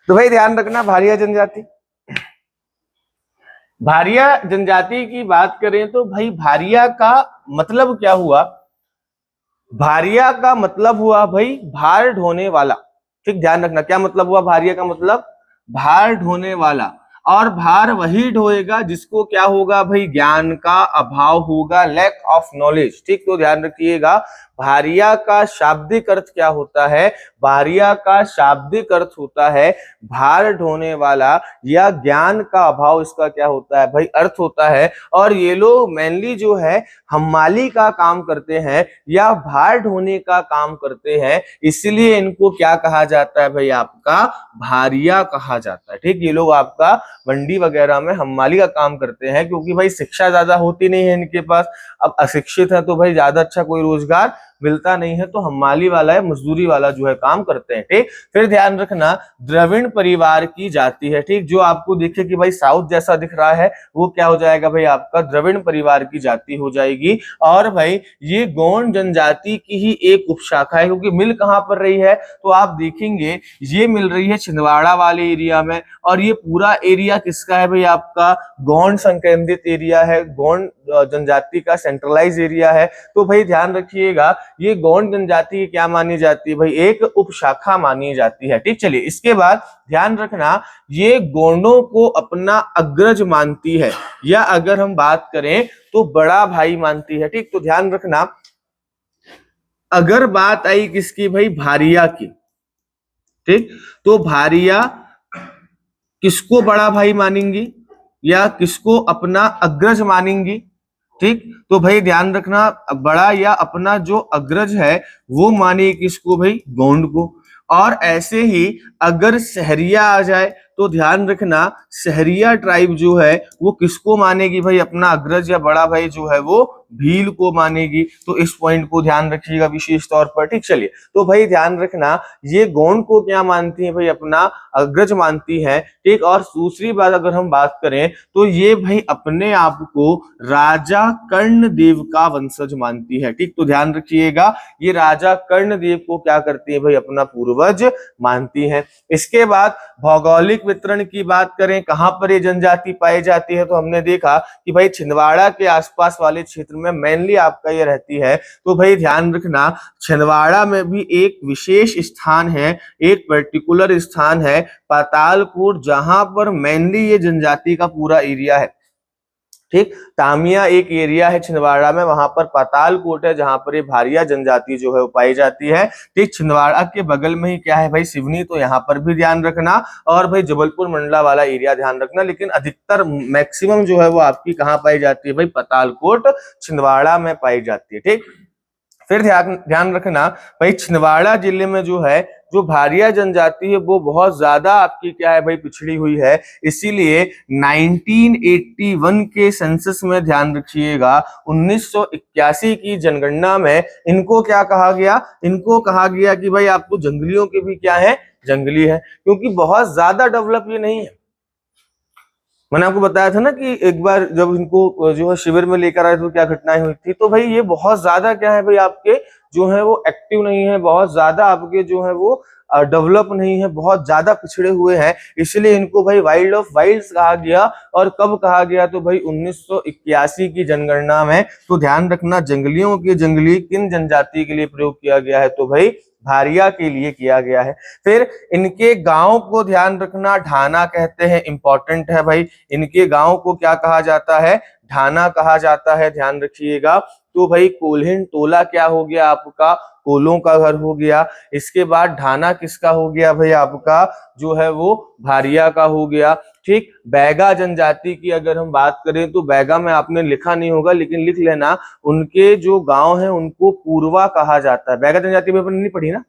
तो भाई ध्यान रखना, भारिया जनजाति। भारिया जनजाति की बात करें तो भाई भारिया का मतलब क्या हुआ? भारिया का मतलब हुआ भाई भार ढोने वाला। ठीक, ध्यान रखना, क्या मतलब हुआ भारिया का मतलब? भार ढोने वाला। और भार वही ढोएगा जिसको क्या होगा भाई? ज्ञान का अभाव होगा, लैक ऑफ नॉलेज। ठीक, तो ध्यान रखिएगा, भारिया का शाब्दिक अर्थ क्या होता है? भारिया का शाब्दिक अर्थ होता है भार ढोने वाला, या ज्ञान का अभाव इसका क्या होता है भाई? अर्थ होता है। और ये लोग मेनली जो है हमाली का काम करते हैं या भार ढोने का काम करते हैं, इसलिए इनको क्या कहा जाता है भाई? आपका भारिया कहा जाता है। ठीक, ये लोग आपका मंडी वगैरह में हमाली का काम करते हैं, क्योंकि भाई शिक्षा ज्यादा होती नहीं है इनके पास। अब अशिक्षित है तो भाई ज्यादा अच्छा कोई रोजगार मिलता नहीं है, तो हमाली वाला है, मजदूरी वाला जो है काम करते हैं। ठीक, फिर ध्यान रखना, द्रविड़ परिवार की जाति है। ठीक, जो आपको देखे कि भाई साउथ जैसा दिख रहा है, वो क्या हो जाएगा भाई? आपका द्रविड़ परिवार की जाति हो जाएगी। और भाई ये गौंड जनजाति की ही एक उपशाखा है, क्योंकि मिल कहां पर रही है? तो आप देखेंगे ये मिल रही है छिंदवाड़ा वाले एरिया में, और ये पूरा एरिया किसका है भाई? आपका गौंड संकेंद्रित एरिया है, गौंड जनजाति का सेंट्रलाइज एरिया है। तो भाई ध्यान रखिएगा, ये गौंड जनजाति की क्या मानी जाती है भाई? एक उपशाखा मानी जाती है। ठीक, चलिए इसके बाद ध्यान रखना, ये गोंडों को अपना अग्रज मानती है, या अगर हम बात करें तो बड़ा भाई मानती है। ठीक, तो ध्यान रखना, अगर बात आई किसकी भाई? भारिया की। ठीक, तो भारिया किसको बड़ा भाई मानेंगी या किसको अपना अग्रज मानेंगी? ठीक, तो भाई ध्यान रखना, बड़ा या अपना जो अग्रज है वो माने किसको भाई? गोंड को। और ऐसे ही अगर सहरिया आ जाए तो ध्यान रखना, सहरिया ट्राइब जो है वो किसको मानेगी भाई? अपना अग्रज या बड़ा भाई जो है वो भील को मानेगी। तो इस पॉइंट को ध्यान रखिएगा विशेष तौर पर। ठीक, चलिए तो भाई ध्यान रखना, ये गोंड को क्या मानती है भाई? अपना अग्रज मानती है। ठीक, और दूसरी बात अगर हम बात करें तो ये भाई अपने आप को राजा कर्णदेव का वंशज मानती है। ठीक, तो ध्यान रखिएगा, ये राजा कर्णदेव को क्या करती है भाई? अपना पूर्वज मानती है। इसके बाद भौगोलिक वितरण की बात करें, कहां पर ये जनजाति पाई जाती है, तो हमने देखा कि भाई छिंदवाड़ा के आसपास वाले क्षेत्र में मेनली आपका ये रहती है। तो भाई ध्यान रखना, छिंदवाड़ा में भी एक विशेष स्थान है, एक पर्टिकुलर स्थान है पातालकोट, जहां पर मेनली ये जनजाति का पूरा एरिया है। ठीक, तामिया एक एरिया है छिंदवाड़ा में, वहां पर पातालकोट है जहां पर ये भारिया जनजाति जो है वो पाई जाती है। ठीक, छिंदवाड़ा के बगल में ही क्या है भाई? सिवनी, तो यहाँ पर भी ध्यान रखना। और भाई जबलपुर मंडला वाला एरिया ध्यान रखना, लेकिन अधिकतर मैक्सिमम जो है वो आपकी कहाँ पाई जाती है भाई? पातालकोट छिंदवाड़ा में पाई जाती है। ठीक, फिर ध्यान रखना भाई, छिंदवाड़ा जिले में जो है जो भारिया जनजाति है वो बहुत ज्यादा आपकी क्या है भाई? पिछड़ी हुई है। इसीलिए 1981 के सेंसस में ध्यान रखिएगा, 1981 की जनगणना में इनको क्या कहा गया? इनको कहा गया कि भाई आपको जंगलियों के भी क्या है? जंगली है, क्योंकि बहुत ज्यादा डेवलप ये नहीं है। मैंने आपको बताया था ना कि एक बार जब इनको जो है शिविर में लेकर आए तो क्या घटनाएं हुई थी। तो भाई ये बहुत ज्यादा क्या है भाई? आपके जो है वो एक्टिव नहीं है, बहुत ज्यादा आपके जो है वो डेवलप नहीं है, बहुत ज्यादा पिछड़े हुए हैं। इसलिए इनको भाई वाइल्ड ऑफ वाइल्ड्स कहा गया। और कब कहा गया? तो भाई 1981 की जनगणना में। तो ध्यान रखना, जंगलियों के जंगली किन जनजाति के लिए प्रयोग किया गया है? तो भाई भारिया के लिए किया गया है। फिर इनके गांव को ध्यान रखना, ढाना कहते हैं, इंपॉर्टेंट है भाई। इनके गांव को क्या कहा जाता है? ढाना कहा जाता है, ध्यान रखिएगा। तो भाई कोल्हिन टोला क्या हो गया आपका, कोलों का घर हो गया। इसके बाद ढाना किसका हो गया भाई आपका, जो है वो भारिया का हो गया। ठीक, बैगा जनजाति की अगर हम बात करें तो बैगा में आपने लिखा नहीं होगा लेकिन लिख लेना, उनके जो गांव है उनको पूर्वा कहा जाता है। बैगा जनजाति में अपन नहीं पढ़ी ना,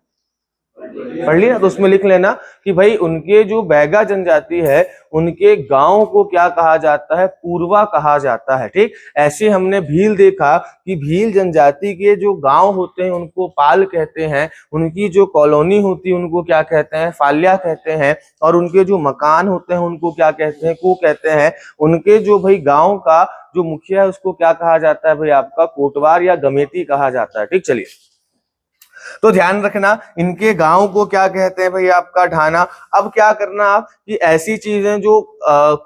पढ़ लिया, तो उसमें लिख लेना कि भाई उनके जो बैगा जनजाति है उनके गांव को क्या कहा जाता है, पूर्वा कहा जाता है। ठीक, ऐसे हमने भील देखा कि भील जनजाति के जो गांव होते हैं उनको पाल कहते हैं, उनकी जो कॉलोनी होती है उनको क्या कहते हैं, फाल्या कहते हैं, और उनके जो मकान होते हैं उनको क्या कहते हैं, को कहते हैं। उनके जो भाई गांव का जो मुखिया है उसको क्या कहा जाता है भाई आपका, कोटवार या गमेती कहा जाता है। ठीक, चलिए, तो ध्यान रखना इनके गांव को क्या कहते हैं भाई आपका, ढाना। अब क्या करना आप कि ऐसी चीजें जो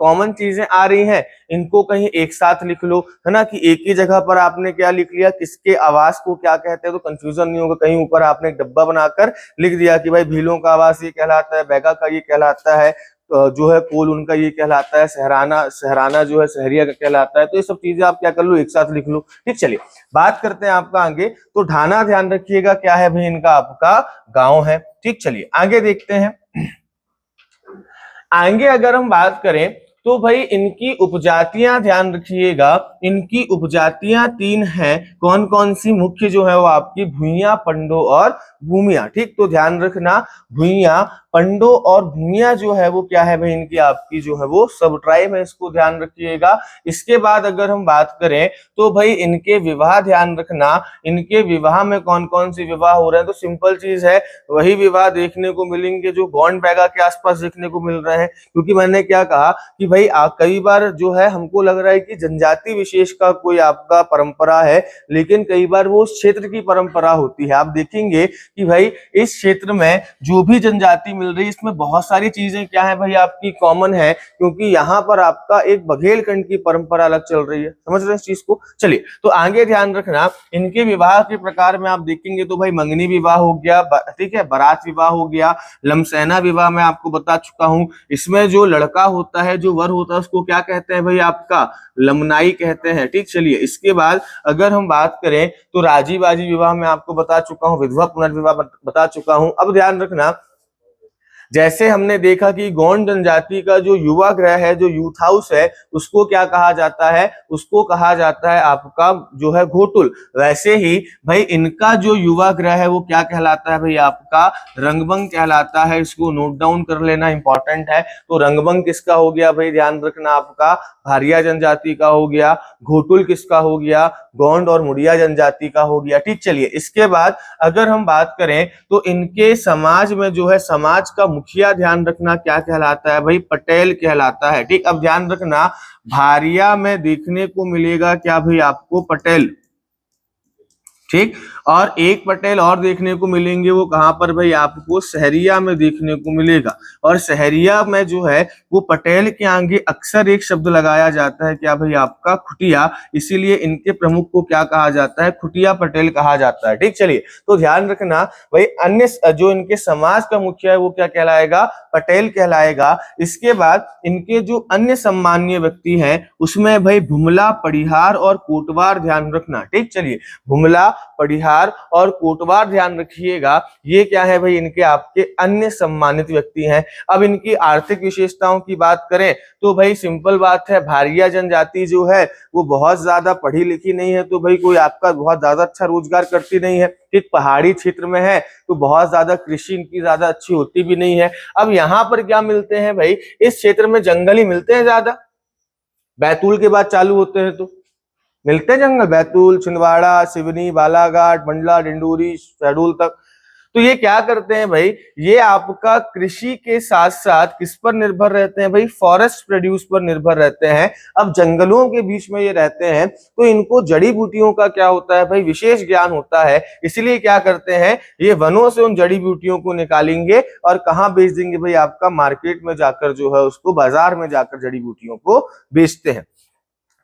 कॉमन चीजें आ रही हैं इनको कहीं एक साथ लिख लो, है ना, कि एक ही जगह पर आपने क्या लिख लिया, किसके आवास को क्या कहते हैं, तो कंफ्यूजन नहीं होगा। कहीं ऊपर आपने एक डब्बा बनाकर लिख दिया कि भाई भीलों का आवास ये कहलाता है, बैगा का ये कहलाता है, जो है कोल उनका ये कहलाता है, सहराना जो है सहरिया का कहलाता है। तो ये सब चीजें आप क्या कर लो, एक साथ लिख लो। ठीक, चलिए बात करते हैं आपका आगे। तो ढाना ध्यान रखिएगा क्या है भाई, इनका आपका गांव है। ठीक, चलिए आगे देखते हैं। आगे अगर हम बात करें तो भाई इनकी उपजातियां ध्यान रखिएगा, इनकी उपजातियां 3 हैं। कौन कौन सी मुख्य जो है वो आपकी, भुइयां, पंडो और भूमिया। ठीक, तो ध्यान रखना भुइयां, पंडो और भूमिया जो है वो क्या है भाई, इनकी आपकी जो है वो सब ट्राइब है, इसको ध्यान रखिएगा। इसके बाद अगर हम बात करें तो भाई इनके विवाह ध्यान रखना, इनके विवाह में कौन कौन से विवाह हो रहे हैं, तो सिंपल चीज है, वही विवाह देखने को मिलेंगे जो गौंड बैगा के आसपास देखने को मिल रहे हैं। क्योंकि मैंने क्या कहा कि भाई कई बार जो है हमको लग रहा है कि जनजाति विशेष का कोई आपका परंपरा है, लेकिन कई बार वो उस क्षेत्र की परंपरा होती है। आप देखेंगे कि भाई इस क्षेत्र में जो भी जनजाति मिल रही है इसमें बहुत सारी चीजें क्या है भाई आपकी कॉमन है, क्योंकि यहाँ पर आपका एक बघेलखंड की परंपरा अलग चल रही है। समझ रहे हैं इस चीज को। चलिए, तो आगे ध्यान रखना इनके विवाह के प्रकार में आप देखेंगे तो भाई मंगनी विवाह हो गया, ठीक है, बारात विवाह हो गया, लमसैना विवाह मैं आपको बता चुका हूं। इसमें जो लड़का होता है, जो वर होता है, उसको क्या कहते हैं भाई आपका, लमनाई कहते हैं। ठीक, चलिए इसके बाद अगर हम बात करें तो राजी बाजी विवाह में आपको बता चुका हूं, विधवा पुनर्विवाह बता चुका हूं। अब ध्यान रखना, जैसे हमने देखा कि गौंड जनजाति का जो युवा गृह है, जो यूथ हाउस है, उसको क्या कहा जाता है, उसको कहा जाता है आपका जो है घोटुल। वैसे ही भाई इनका जो युवा गृह है वो क्या कहलाता है भाई आपका, रंगबंग कहलाता है। इसको नोट डाउन कर लेना, इंपॉर्टेंट है। तो रंगबंग किसका हो गया भाई, ध्यान रखना आपका भारिया जनजाति का हो गया। घोटुल किसका हो गया, गौंड और मुड़िया जनजाति का हो गया। ठीक, चलिए इसके बाद अगर हम बात करें तो इनके समाज में जो है, समाज का मुखिया ध्यान रखना क्या कहलाता है भाई, पटेल कहलाता है। ठीक, अब ध्यान रखना भारिया में देखने को मिलेगा क्या भाई आपको, पटेल। ठीक, और एक पटेल और देखने को मिलेंगे, वो कहां पर भाई आपको, सहरिया में देखने को मिलेगा। और सहरिया में जो है वो पटेल के आगे अक्सर एक शब्द लगाया जाता है क्या भाई आपका, खुटिया। इसीलिए इनके प्रमुख को क्या कहा जाता है, खुटिया पटेल कहा जाता है। ठीक, चलिए तो ध्यान रखना भाई अन्य जो इनके समाज का मुखिया है वो क्या कहलाएगा, पटेल कहलाएगा। इसके बाद इनके जो अन्य सम्मानीय व्यक्ति हैं उसमें भाई भुमला, पड़िहार और कोटवार ध्यान रखना। ठीक, चलिए भुमला, पड़िहार और कोटवार ध्यान रखिएगा, ये क्या है भाई, इनके आपके अन्य सम्मानित व्यक्ति हैं। अब इनकी आर्थिक विशेषताओं की बात करें तो भाई सिंपल बात है, भारिया जनजाति जो है वो बहुत ज्यादा पढ़ी लिखी नहीं है, तो भाई कोई आपका बहुत ज्यादा अच्छा रोजगार करती नहीं है। ठीक, पहाड़ी क्षेत्र में है तो बहुत ज्यादा कृषि इनकी ज्यादा अच्छी होती भी नहीं है। अब यहाँ पर क्या मिलते हैं भाई, इस क्षेत्र में जंगल ही मिलते हैं ज्यादा, बैतूल के बाद चालू होते हैं तो मिलते हैं जंगल, बैतूल, छिंदवाड़ा, सिवनी, बालाघाट, मंडला, डिंडोरी, शहडोल तक। तो ये क्या करते हैं भाई, ये आपका कृषि के साथ साथ किस पर निर्भर रहते हैं भाई, फॉरेस्ट प्रोड्यूस पर निर्भर रहते हैं। अब जंगलों के बीच में ये रहते हैं तो इनको जड़ी बूटियों का क्या होता है भाई, विशेष ज्ञान होता है। इसलिए क्या करते हैं, ये वनों से उन जड़ी बूटियों को निकालेंगे और कहाँ बेच देंगे भाई आपका, मार्केट में जाकर जो है उसको, बाजार में जाकर जड़ी बूटियों को बेचते हैं।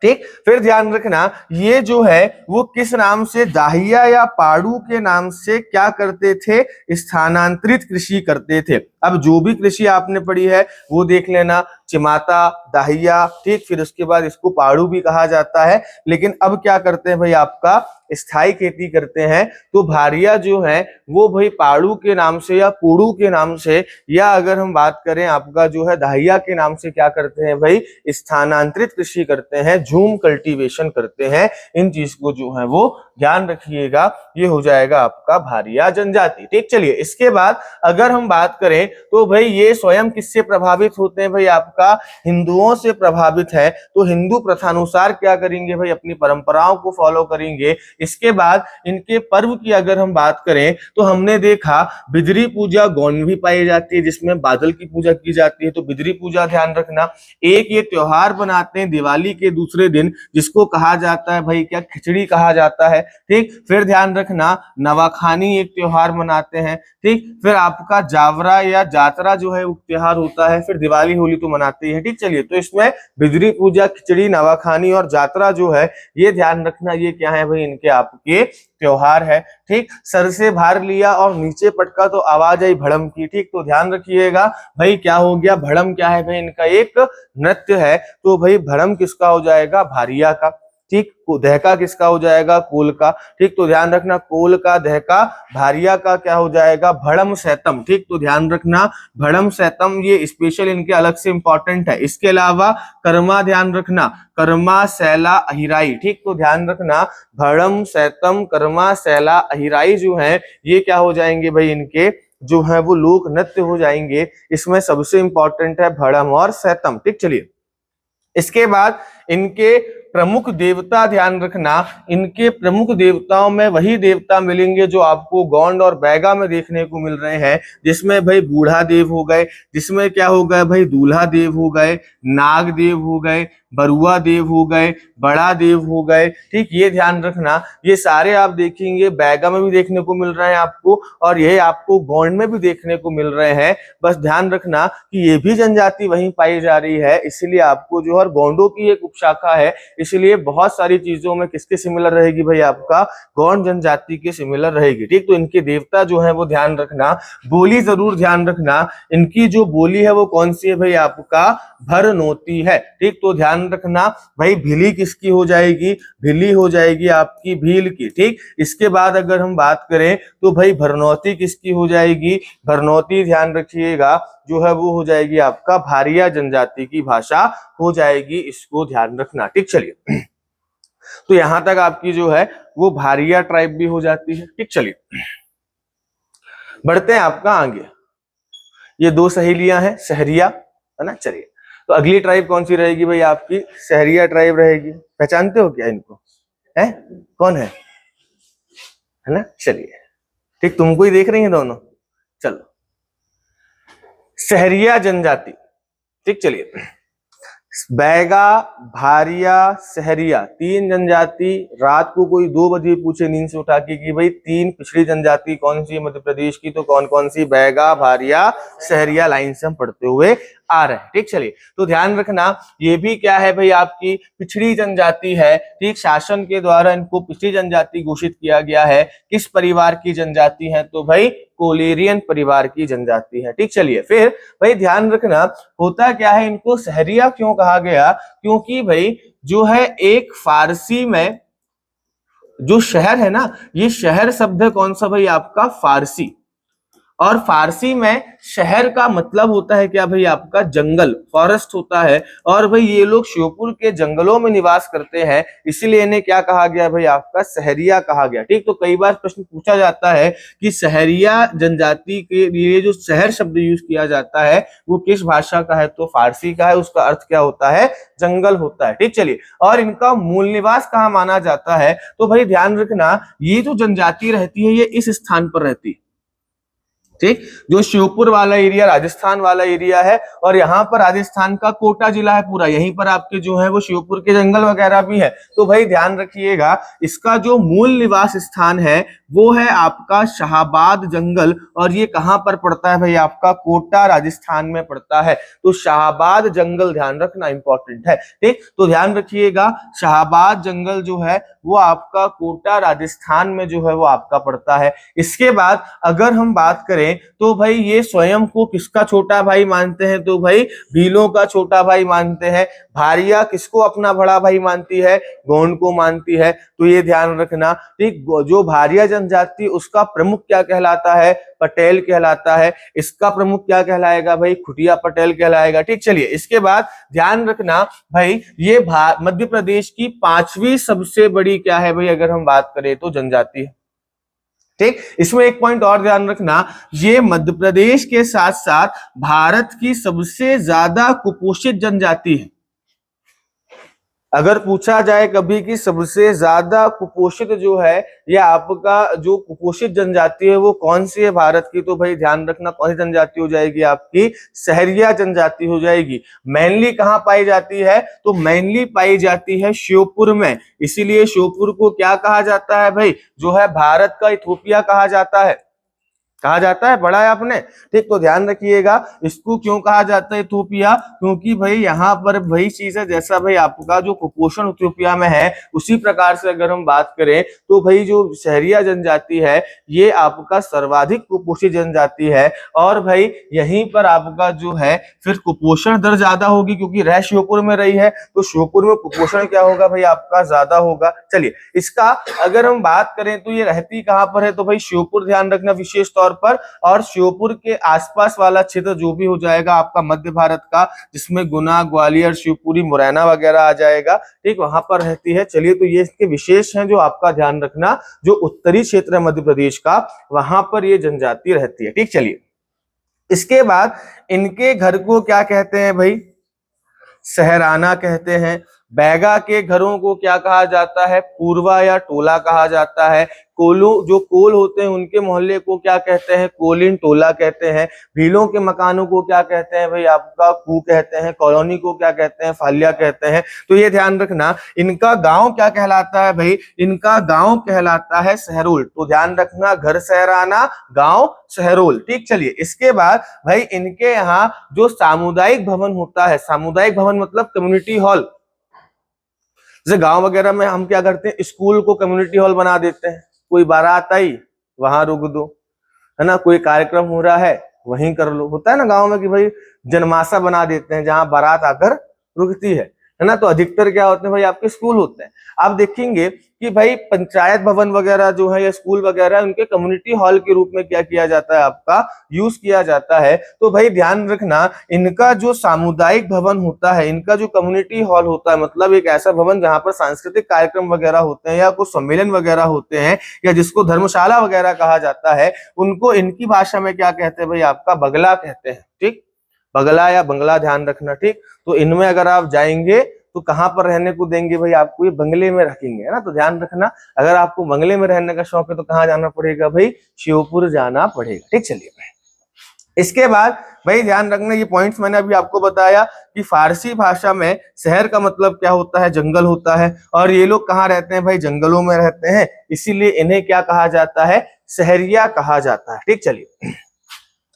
ठीक, फिर ध्यान रखना ये जो है वो किस नाम से, दाहिया या पाड़ू के नाम से क्या करते थे, स्थानांतरित कृषि करते थे। अब जो भी कृषि आपने पढ़ी है वो देख लेना, चिमाता, दाहिया, ठीक। फिर उसके बाद इसको पाड़ू भी कहा जाता है। लेकिन अब क्या करते हैं भाई आपका स्थायी खेती करते हैं, तो भारिया जो है वो भाई पाड़ू के नाम से या पूड़ू के नाम से, या अगर हम बात करें आपका जो है दाहिया के नाम से क्या करते हैं भाई, स्थानांतरित कृषि करते हैं, झूम कल्टीवेशन करते हैं। इन चीज को जो है वो ध्यान रखिएगा, ये हो जाएगा आपका भारिया जनजाति, ठीक। चलिए इसके बाद अगर हम बात करें तो भाई ये स्वयं किससे प्रभावित होते हैं भाई, आपका हिंदुओं से प्रभावित है। तो हिंदू प्रथानुसार क्या करेंगे भाई, अपनी परंपराओं को फॉलो करेंगे। इसके बाद इनके पर्व की अगर हम बात करें तो हमने देखा बिदरी पूजा गौण में भी पाई जाती है, जिसमें बादल की पूजा की जाती है, तो बिदरी पूजा ध्यान रखना। एक ये त्योहार बनाते हैं दिवाली के दूसरे दिन, जिसको कहा जाता है भाई क्या, खिचड़ी कहा जाता है, ठीक। फिर ध्यान रखना नवाखानी एक त्योहार मनाते हैं, ठीक। फिर आपका जावरा या जातरा जो है वो त्योहार होता है। फिर दिवाली होली तो मनाते ही है, ठीक। चलिए तो इसमें बिदरी पूजा, खिचड़ी, नवाखानी और जातरा जो है ये ध्यान रखना, ये क्या है भाई, इनके आपके त्योहार है, ठीक। सर से भार लिया और नीचे पटका तो आवाज आई भड़म की, ठीक। तो ध्यान रखिएगा भाई क्या हो गया, भड़म क्या है भाई, इनका एक नृत्य है। तो भाई भड़म किसका हो जाएगा, भारिया का, ठीक। दहका किसका हो जाएगा, कोल का, ठीक। तो ध्यान रखना कोल का, दहका, भारिया का क्या हो जाएगा, भड़म सैतम, ठीक। तो ध्यान रखना भड़म सैतम ये स्पेशल इनके अलग से इंपॉर्टेंट है। इसके अलावा कर्मा ध्यान रखना, कर्मा, सैला, अहिराई, ठीक। तो ध्यान रखना भड़म सैतम, कर्मा, सैला, अहिराई जो है ये क्या हो जाएंगे भाई, इनके जो है वो लोक नृत्य हो जाएंगे। इसमें सबसे इंपॉर्टेंट है भड़म और सैतम, ठीक। चलिए इसके बाद इनके प्रमुख देवता ध्यान रखना, इनके प्रमुख देवताओं में वही देवता मिलेंगे जो आपको गोंड और बैगा में देखने को मिल रहे हैं, जिसमें भाई बूढ़ा देव हो गए, जिसमें क्या हो गए भाई, दूल्हा देव हो गए, नाग देव हो गए, बरुआ देव हो गए, बड़ा देव हो गए, ठीक। ये ध्यान रखना, ये सारे आप देखेंगे बैगा में भी देखने को मिल रहे हैं आपको, और ये आपको गोंड में भी देखने को मिल रहे हैं। बस ध्यान रखना कि ये भी जनजाति वहीं पाई जा रही है, इसलिए आपको जो है गोंडों की एक उपशाखा है, इसलिए बहुत सारी चीजों में किसके सिमिलर रहेगी भाई, आपका गौंड जनजाति के सिमिलर रहेगी, ठीक। तो इनके देवता जो है वो ध्यान रखना। बोली जरूर ध्यान रखना, इनकी जो बोली है वो कौन सी है भाई, आपका भरनोती है, ठीक। तो ध्यान रखना भाई भिली किसकी हो जाएगी, भिली हो जाएगी आपकी भील की, ठीक। इसके बाद अगर हम बात करें तो भाई भरनौती किसकी हो जाएगी, भरनौती ध्यान रखिएगा जो है वो हो जाएगी आपका भारिया जनजाति की भाषा हो जाएगी, इसको ध्यान रखना, ठीक। चलिए तो यहां तक आपकी जो है वो भारिया ट्राइब भी हो जाती है, ठीक। चलिए बढ़ते हैं आपका आगे, ये दो सहेलियां हैं, सहरिया है ना। चलिए तो अगली ट्राइब कौन सी रहेगी भाई, आपकी सहरिया ट्राइब रहेगी। पहचानते हो क्या इनको, है कौन है ना। चलिए ठीक, तुमको ही देख रही हैं दोनों। चलो सहरिया जनजाति, ठीक। चलिए बैगा, भारिया, सहरिया, तीन जनजाति। रात को कोई 2 बजे पूछे नींद से उठा के कि भाई 3 पिछड़ी जनजाति कौन सी है मध्य प्रदेश की, तो कौन कौन सी, बैगा, भारिया, सहरिया लाइन से हम पढ़ते हुए आ रहे हैं, ठीक। चलिए तो ध्यान रखना ये भी क्या है भाई, आपकी पिछड़ी जनजाति है, ठीक। शासन के द्वारा इनको पिछड़ी जनजाति घोषित किया गया है। किस परिवार की जनजाति है, तो भाई कोलेरियन परिवार की जनजाति है, ठीक। चलिए फिर भाई ध्यान रखना होता क्या है, इनको सहरिया क्यों कहा गया, क्योंकि भाई जो है एक फारसी में जो शहर है ना, ये शहर शब्द है कौन सा भाई, आपका फारसी। और फारसी में शहर का मतलब होता है क्या भाई, आपका जंगल, फॉरेस्ट होता है। और भाई ये लोग श्योपुर के जंगलों में निवास करते हैं, इसीलिए इन्हें क्या कहा गया भाई, आपका सहरिया कहा गया, ठीक। तो कई बार प्रश्न पूछा जाता है कि सहरिया जनजाति के लिए जो शहर शब्द यूज किया जाता है वो किस भाषा का है, तो फारसी का है। उसका अर्थ क्या होता है, जंगल होता है, ठीक। चलिए और इनका मूल निवास कहाँ माना जाता है, तो भाई ध्यान रखना ये जो जनजाति रहती है ये इस स्थान पर रहती है, ठीक। जो श्योपुर वाला एरिया राजस्थान वाला एरिया है, और यहाँ पर राजस्थान का कोटा जिला है पूरा, यहीं पर आपके जो है वो श्योपुर के जंगल वगैरह भी है। तो भाई ध्यान रखिएगा इसका जो मूल निवास स्थान है वो है आपका शाहबाद जंगल, और ये कहाँ पर पड़ता है भाई, आपका कोटा राजस्थान में पड़ता है। तो शाहबाद जंगल ध्यान रखना इंपॉर्टेंट है, ठीक। तो ध्यान रखिएगा शाहबाद जंगल जो है वो आपका कोटा राजस्थान में जो है वो आपका पड़ता है। इसके बाद अगर हम बात करें तो भाई ये स्वयं को किसका छोटा भाई मानते हैं, तो भाई भीलों का छोटा भाई मानते हैं। भारिया किसको अपना बड़ा भाई मानती है, गोंड को मानती है। तो ये ध्यान रखना, ठीक। जो भारिया जनजाति उसका प्रमुख क्या कहलाता है, पटेल कहलाता है। इसका प्रमुख क्या कहलाएगा भाई, खुटिया पटेल कहलाएगा, ठीक। चलिए इसके बाद ध्यान रखना भाई, ये मध्य प्रदेश की 5वीं सबसे बड़ी क्या है भाई, अगर हम बात करें तो जनजाति है, ठीक। इसमें एक पॉइंट और ध्यान रखना, ये मध्य प्रदेश के साथ साथ भारत की सबसे ज्यादा कुपोषित जनजाति है। अगर पूछा जाए कभी कि सबसे ज्यादा कुपोषित जो है, ये आपका जो कुपोषित जनजाति है वो कौन सी है भारत की, तो भाई ध्यान रखना कौन सी जनजाति हो जाएगी, आपकी सहरिया जनजाति हो जाएगी। मेनली कहाँ पाई जाती है, तो मेनली पाई जाती है श्योपुर में। इसीलिए श्योपुर को क्या कहा जाता है भाई, जो है भारत का इथोपिया कहा जाता है। कहा जाता है, पढ़ा है आपने, ठीक। तो ध्यान रखिएगा, इसको क्यों कहा जाता है इथोपिया, क्योंकि भाई यहाँ पर वही चीज है, जैसा भाई आपका जो कुपोषण इथोपिया में है, उसी प्रकार से अगर हम बात करें तो भाई जो सहरिया जनजाति है ये आपका सर्वाधिक कुपोषित जनजाति है। और भाई यहीं पर आपका जो है फिर कुपोषण दर ज्यादा होगी, क्योंकि रह श्योपुर में रही है, तो श्योपुर में कुपोषण क्या होगा भाई, आपका ज्यादा होगा। चलिए इसका अगर हम बात करें तो ये रहती कहाँ पर है, तो भाई श्योपुर ध्यान रखना विशेष तौर पर, और श्योपुर के आसपास वाला क्षेत्र जो भी हो जाएगा आपका मध्य भारत का, जिसमें गुना, ग्वालियर, शिवपुरी, मुरैना वगैरह आ जाएगा, ठीक, वहां पर रहती है। चलिए तो ये इसके विशेष हैं जो आपका ध्यान रखना, जो उत्तरी क्षेत्र है मध्य प्रदेश का, वहां पर ये जनजाति रहती है, ठीक। चलिए इसके बाद इनके घर को क्या कहते हैं भाई, सहराना कहते हैं। बैगा के घरों को क्या कहा जाता है, पूर्वा या टोला कहा जाता है। कोलो जो कोल होते हैं उनके मोहल्ले को क्या कहते हैं, कोलिन टोला कहते हैं। भीलों के मकानों को क्या कहते हैं भाई, आपका कू कहते हैं। कॉलोनी को क्या कहते हैं, फालिया कहते हैं। तो ये ध्यान रखना, इनका गांव क्या कहलाता है भाई, इनका गांव कहलाता है सहरोल। तो ध्यान रखना, घर सहराना, गांव सहरोल, ठीक। चलिए इसके बाद भाई इनके यहाँ जो सामुदायिक भवन होता है, सामुदायिक भवन मतलब कम्युनिटी हॉल, जैसे गांव वगैरह में हम क्या करते हैं, स्कूल को कम्युनिटी हॉल बना देते हैं। कोई बारात आई वहां रुक दो, है ना, कोई कार्यक्रम हो रहा है वहीं कर लो। होता है ना गांव में कि भाई जनमासा बना देते हैं जहां बारात आकर रुकती है ना। तो अधिकतर क्या होते हैं भाई, आपके स्कूल होते हैं। आप देखेंगे कि भाई पंचायत भवन वगैरह जो है या स्कूल वगैरह, उनके कम्युनिटी हॉल के रूप में क्या किया जाता है, आपका यूज किया जाता है। तो भाई ध्यान रखना, इनका जो सामुदायिक भवन होता है, इनका जो कम्युनिटी हॉल होता है, मतलब एक ऐसा भवन जहां पर सांस्कृतिक कार्यक्रम वगैरह होते हैं या कुछ सम्मेलन वगैरह होते हैं, या जिसको धर्मशाला वगैरह कहा जाता है, उनको इनकी भाषा में क्या कहते हैं भाई, आपका बगला कहते हैं, ठीक। बगला या बंगला ध्यान रखना, ठीक। तो इनमें अगर आप जाएंगे तो कहां पर रहने को देंगे भाई, आपको ये बंगले में रखेंगे, है ना। तो ध्यान रखना, अगर आपको बंगले में रहने का शौक है तो कहाँ जाना पड़ेगा भाई, श्योपुर जाना पड़ेगा, ठीक। चलिए इसके बाद भाई ध्यान रखना, ये पॉइंट्स मैंने अभी आपको बताया कि फारसी भाषा में शहर का मतलब क्या होता है, जंगल होता है। और ये लोग कहाँ रहते हैं भाई, जंगलों में रहते हैं, इसीलिए इन्हें क्या कहा जाता है, सहरिया कहा जाता है, ठीक। चलिए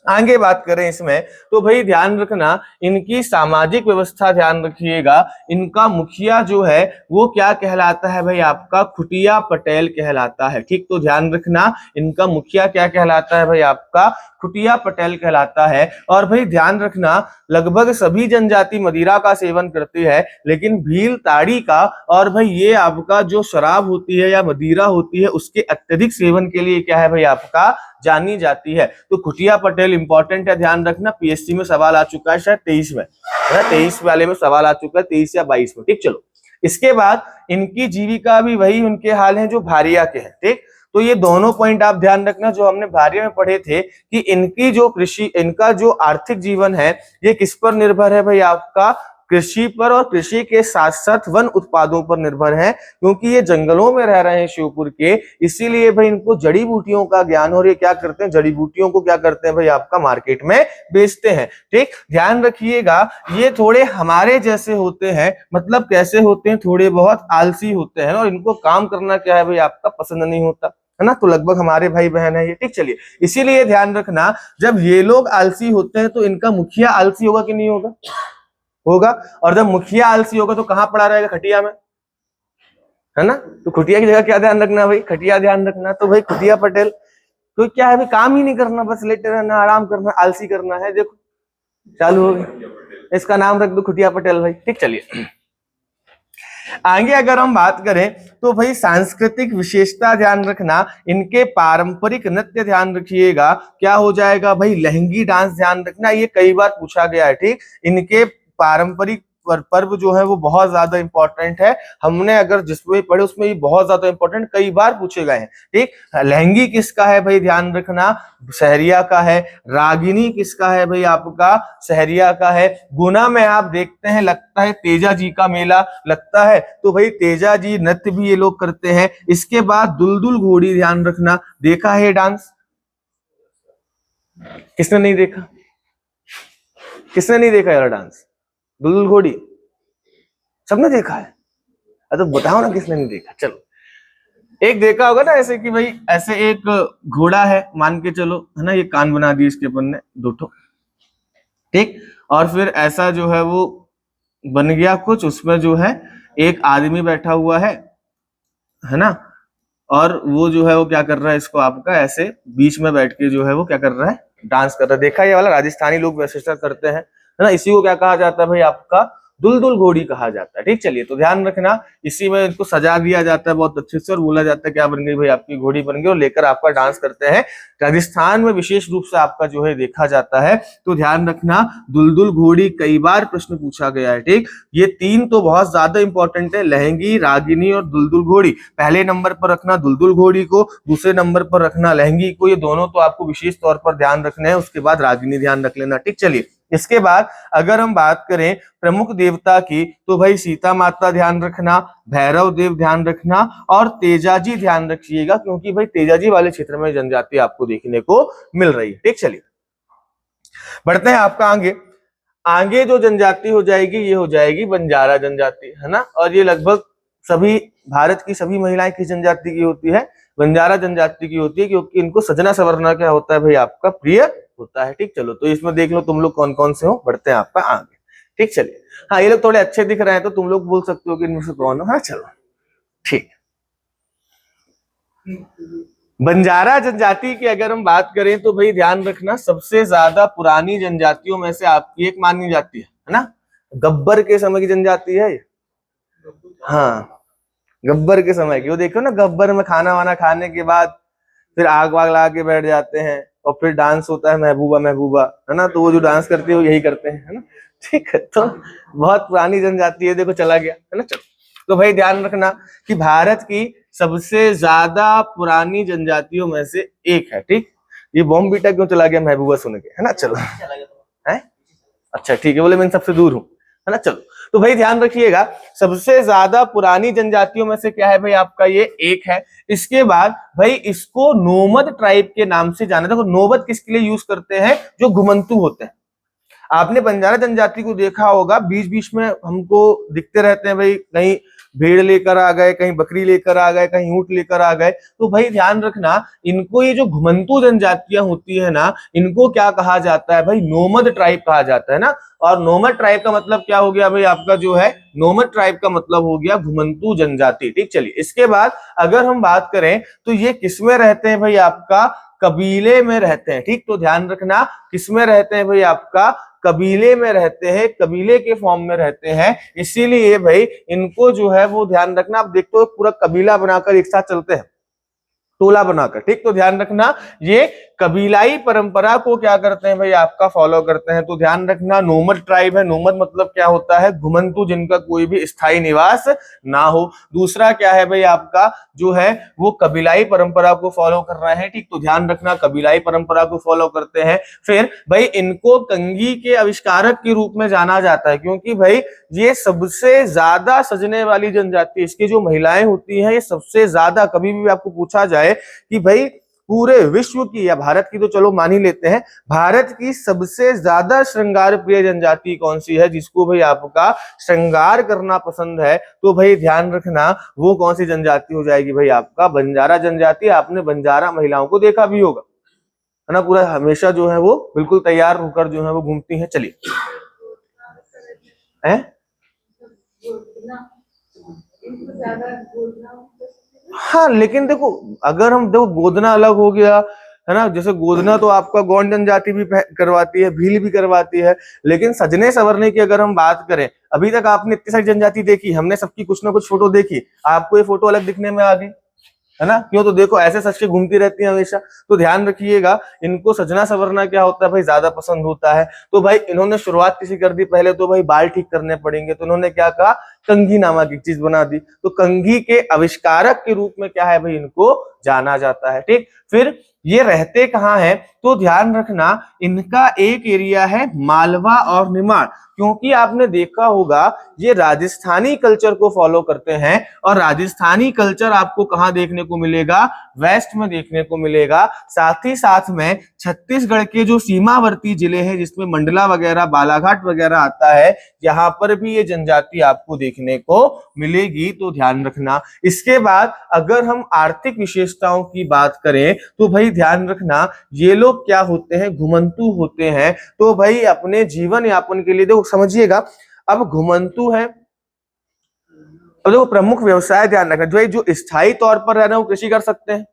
आगे बात करें इसमें, तो भाई ध्यान रखना, इनकी सामाजिक व्यवस्था ध्यान रखिएगा। इनका मुखिया जो है वो क्या कहलाता है भाई, आपका खुटिया पटेल कहलाता है, ठीक। तो ध्यान रखना, इनका मुखिया क्या कहलाता है भाई, आपका खुटिया पटेल कहलाता है। और भाई ध्यान रखना, लगभग सभी जनजाति मदिरा का सेवन करती है, लेकिन भील ताड़ी का और भाई ये आपका जो शराब होती है या मदिरा होती है, उसके अत्यधिक सेवन के लिए क्या है भाई, आपका जानी जाती है। तो खुटिया पटेल इंपॉर्टेंट है, ध्यान रखना, पीएससी में सवाल आ चुका है शायद 23 में, 23 वाले में सवाल आ चुका है, 23 या 22 में, ठीक। चलो इसके बाद इनकी जीविका भी वही उनके हाल हैं जो भारिया के हैं, ठीक। तो ये दोनों पॉइंट आप ध्यान रखना जो हमने भारिया में पढ़े थे, कि इनकी जो कृषि, इनका जो आर्थिक जीवन है ये किस पर निर्भर है भाई, आपका कृषि पर, और कृषि के साथ साथ वन उत्पादों पर निर्भर है। क्योंकि ये जंगलों में रह रहे हैं शिवपुर के, इसीलिए भाई इनको जड़ी बूटियों का ज्ञान, और ये क्या करते हैं, जड़ी बूटियों को क्या करते हैं भाई, आपका मार्केट में बेचते हैं, ठीक। ध्यान रखिएगा, ये थोड़े हमारे जैसे होते हैं, मतलब कैसे होते हैं, थोड़े बहुत आलसी होते हैं, और इनको काम करना क्या है भाई, आपका पसंद नहीं होता, है ना। तो लगभग हमारे भाई बहन है ये, ठीक। चलिए इसीलिए ध्यान रखना, जब ये लोग आलसी होते हैं तो इनका मुखिया आलसी होगा कि नहीं होगा, होगा। और जब मुखिया आलसी होगा तो कहां पड़ा रहेगा, खटिया में, है ना। तो खुटिया की जगह क्या ध्यान रखना भाई, खटिया ध्यान रखना। तो भाई खुटिया पटेल तो क्या है भाई, काम ही नहीं करना, बस लेटे रहना, आराम करना, आलसी करना है। देखो चालू हो गया, इसका नाम रख दो खुटिया पटेल भाई। ठीक, चलिए आगे अगर हम बात करें तो भाई सांस्कृतिक विशेषता ध्यान रखना, इनके पारंपरिक नृत्य ध्यान रखिएगा। क्या हो जाएगा भाई, लहंगी डांस ध्यान रखना, ये कई बार पूछा गया है। ठीक, इनके पारंपरिक पर्व जो है वो बहुत ज्यादा इंपॉर्टेंट है। हमने अगर जिसमें पढ़े उसमें ये बहुत ज्यादा इंपॉर्टेंट कई बार पूछे गए हैं। ठीक, लहंगी किसका है भाई, ध्यान रखना सहरिया का है। रागिनी किसका है भाई, आपका सहरिया का है। गुना में आप देखते हैं, लगता है तेजा जी का मेला लगता है, तो भाई तेजा जी नृत्य भी ये लोग करते हैं। इसके बाद दुलदुल घोड़ी ध्यान रखना, देखा है डांस, किसने नहीं देखा, किसने नहीं देखा यार डांस, दुलदुल घोड़ी सबने देखा है। तो बताओ ना किसने नहीं देखा। चलो, एक देखा होगा ना ऐसे कि भाई ऐसे एक घोड़ा है मान के चलो, है ना, ये कान बना दिए इसके अपन ने दो ठो। ठीक, और फिर ऐसा जो है वो बन गया कुछ, उसमें जो है एक आदमी बैठा हुआ है ना, और वो जो है वो क्या कर रहा है, इसको आपका ऐसे बीच में बैठ के जो है वो क्या कर रहा है, डांस कर रहा है। देखा ये वाला, राजस्थानी लोग वैसे करते हैं, है ना। इसी को क्या कहा जाता है भाई, आपका दुलदुल घोड़ी कहा जाता है। ठीक, चलिए तो ध्यान रखना, इसी में इसको सजा दिया जाता है बहुत अच्छे से, और बोला जाता है क्या बन गई भाई, आपकी घोड़ी बन गई, और लेकर आपका डांस करते हैं। राजस्थान में विशेष रूप से आपका जो है देखा जाता है। तो ध्यान रखना, दुलदुल घोड़ी कई बार प्रश्न पूछा गया है। ठीक, ये तीन तो बहुत ज्यादा इंपॉर्टेंट है, लहंगी, रागिनी और दुलदुल घोड़ी। पहले नंबर पर रखना दुलदुल घोड़ी को, दूसरे नंबर पर रखना लहंगी को, ये दोनों तो आपको विशेष तौर पर ध्यान रखने हैं। उसके बाद रागिनी ध्यान रख लेना। ठीक, चलिए इसके बाद अगर हम बात करें प्रमुख देवता की, तो भाई सीता माता ध्यान रखना, भैरव देव ध्यान रखना, और तेजाजी ध्यान रखिएगा, क्योंकि भाई तेजाजी वाले क्षेत्र में जनजाति आपको देखने को मिल रही है। ठीक, चलिए बढ़ते हैं आपका आगे। आगे जो जनजाति हो जाएगी ये हो जाएगी बंजारा जनजाति, है ना। और ये लगभग सभी भारत की सभी महिलाएं किस जनजाति की होती है, बंजारा जनजाति की होती है, क्योंकि इनको सजना सवरना क्या होता है भाई, आपका प्रिय होता है। ठीक, चलो तो इसमें देख लो तुम लोग कौन कौन से हो। बढ़ते हैं आपका आगे। ठीक, चलिए हाँ, ये लोग थोड़े अच्छे दिख रहे हैं तो तुम लोग बोल सकते हो कि इनमें से कौन हो। हाँ चलो ठीक। बंजारा जनजाति की अगर हम बात करें तो भाई ध्यान रखना, सबसे ज्यादा पुरानी जनजातियों में से आपकी एक मानी जाती है ना। गब्बर के समय की जनजाति है ये। हाँ, गब्बर के समय की। वो देखो ना, गब्बर में खाना वाना खाने के बाद फिर आग वाग लगा के बैठ जाते हैं, और फिर डांस होता है महबूबा महबूबा, है ना। तो वो जो डांस करते हैं वो यही करते हैं, है ना। ठीक है, तो बहुत पुरानी जनजाति है। देखो चला गया, है ना। चलो तो भाई ध्यान रखना कि भारत की सबसे ज्यादा पुरानी जनजातियों में से एक है। ठीक, ये बॉम्ब बीटा क्यों चला गया महबूबा सुन के, है ना। चलो है, अच्छा ठीक है, बोले मैं सबसे दूर हूँ, है ना। चलो तो भाई ध्यान रखिएगा, सबसे ज्यादा पुरानी जनजातियों में से क्या है भाई, आपका ये एक है। इसके बाद भाई इसको नोमद ट्राइब के नाम से जाना। देखो नोबत किसके लिए यूज करते हैं, जो घुमंतु होते हैं। आपने बंजारा जनजाति को देखा होगा, बीच बीच में हमको दिखते रहते हैं भाई, कहीं भेड़ लेकर आ गए, कहीं बकरी लेकर आ गए, कहीं ऊंट लेकर आ गए। तो भाई ध्यान रखना, इनको ये जो घुमंतु जनजातियां होती है ना, इनको क्या कहा जाता है भाई, नोमद ट्राइब कहा जाता है ना। और नोमद ट्राइब का मतलब क्या हो गया भाई, आपका जो है नोमद ट्राइब का मतलब हो गया घुमंतु जनजाति। ठीक, चलिए इसके बाद अगर हम बात करें तो ये किसमें रहते हैं भाई, आपका कबीले में रहते हैं। ठीक, तो ध्यान रखना किसमें रहते हैं भाई, आपका कबीले में रहते हैं, कबीले के फॉर्म में रहते हैं। इसीलिए भाई इनको जो है वो ध्यान रखना, आप देखते हो पूरा कबीला बनाकर एक साथ चलते हैं, टोला बनाकर। ठीक, तो ध्यान रखना ये कबीलाई परंपरा को क्या करते हैं भाई, आपका फॉलो करते हैं। तो ध्यान रखना नोमद ट्राइब है, नोमद मतलब क्या होता है, घुमंतु जिनका कोई भी स्थायी निवास ना हो। दूसरा क्या है भाई, आपका जो है वो कबीलाई परंपरा को फॉलो कर रहे हैं। ठीक, तो ध्यान रखना कबीलाई परंपरा को फॉलो करते हैं। फिर भाई इनको कंघी के आविष्कारक के रूप में जाना जाता है, क्योंकि भाई ये सबसे ज्यादा सजने वाली जनजाति, इसकी जो महिलाएं होती हैं ये सबसे ज्यादा, कभी भी आपको पूछा जाए कि भाई पूरे विश्व की या भारत की तो चलो मान ही लेते हैं, भारत की सबसे ज्यादा श्रृंगार प्रिय जनजाति कौन सी है, जिसको भाई आपका श्रृंगार करना पसंद है, तो भाई ध्यान रखना वो कौन सी जनजाति हो जाएगी भाई, आपका बंजारा जनजाति। आपने बंजारा महिलाओं को देखा भी होगा, है ना, पूरा हमेशा जो है वो बिल्कुल तैयार होकर जो है वो घूमती है। चलिए हाँ लेकिन देखो, अगर हम देखो गोदना अलग हो गया है ना, जैसे गोदना तो आपका गौंड जनजाति भी करवाती है, भील भी करवाती है, लेकिन सजने संवरने की अगर हम बात करें, अभी तक आपने इतनी सारी जनजाति देखी, हमने सबकी कुछ ना कुछ फोटो देखी, आपको ये फोटो अलग दिखने में आ गई है ना, क्यों? तो देखो ऐसे सच के घूमती रहती है हमेशा। तो ध्यान रखिएगा, इनको सजना संवरना क्या होता है भाई, ज्यादा पसंद होता है। तो भाई इन्होंने शुरुआत किसी कर दी, पहले तो भाई बाल ठीक करने पड़ेंगे, तो इन्होंने क्या कहा, कंघी नामक एक चीज बना दी। तो कंघी के आविष्कारक के रूप में क्या है भाई, इनको जाना जाता है। ठीक, फिर ये रहते कहाँ है, तो ध्यान रखना, इनका एक एरिया है मालवा और निमाड़, क्योंकि आपने देखा होगा ये राजस्थानी कल्चर को फॉलो करते हैं, और राजस्थानी कल्चर आपको कहां देखने को मिलेगा, वेस्ट में देखने को मिलेगा। साथ ही साथ में छत्तीसगढ़ के जो सीमावर्ती जिले हैं, जिसमें मंडला वगैरह, बालाघाट वगैरह आता है, यहाँ पर भी ये जनजाति आपको देखने को मिलेगी। तो ध्यान रखना। इसके बाद अगर हम आर्थिक विशेषताओं की बात करें, तो भाई ध्यान रखना, ये लोग क्या होते हैं, घुमंतू होते हैं। तो भाई अपने जीवन यापन के लिए, देखो समझिएगा, अब घुमंतू है, अब देखो प्रमुख व्यवसाय ध्यान रखना, जो स्थायी तौर पर रहना वो कृषि कर सकते हैं,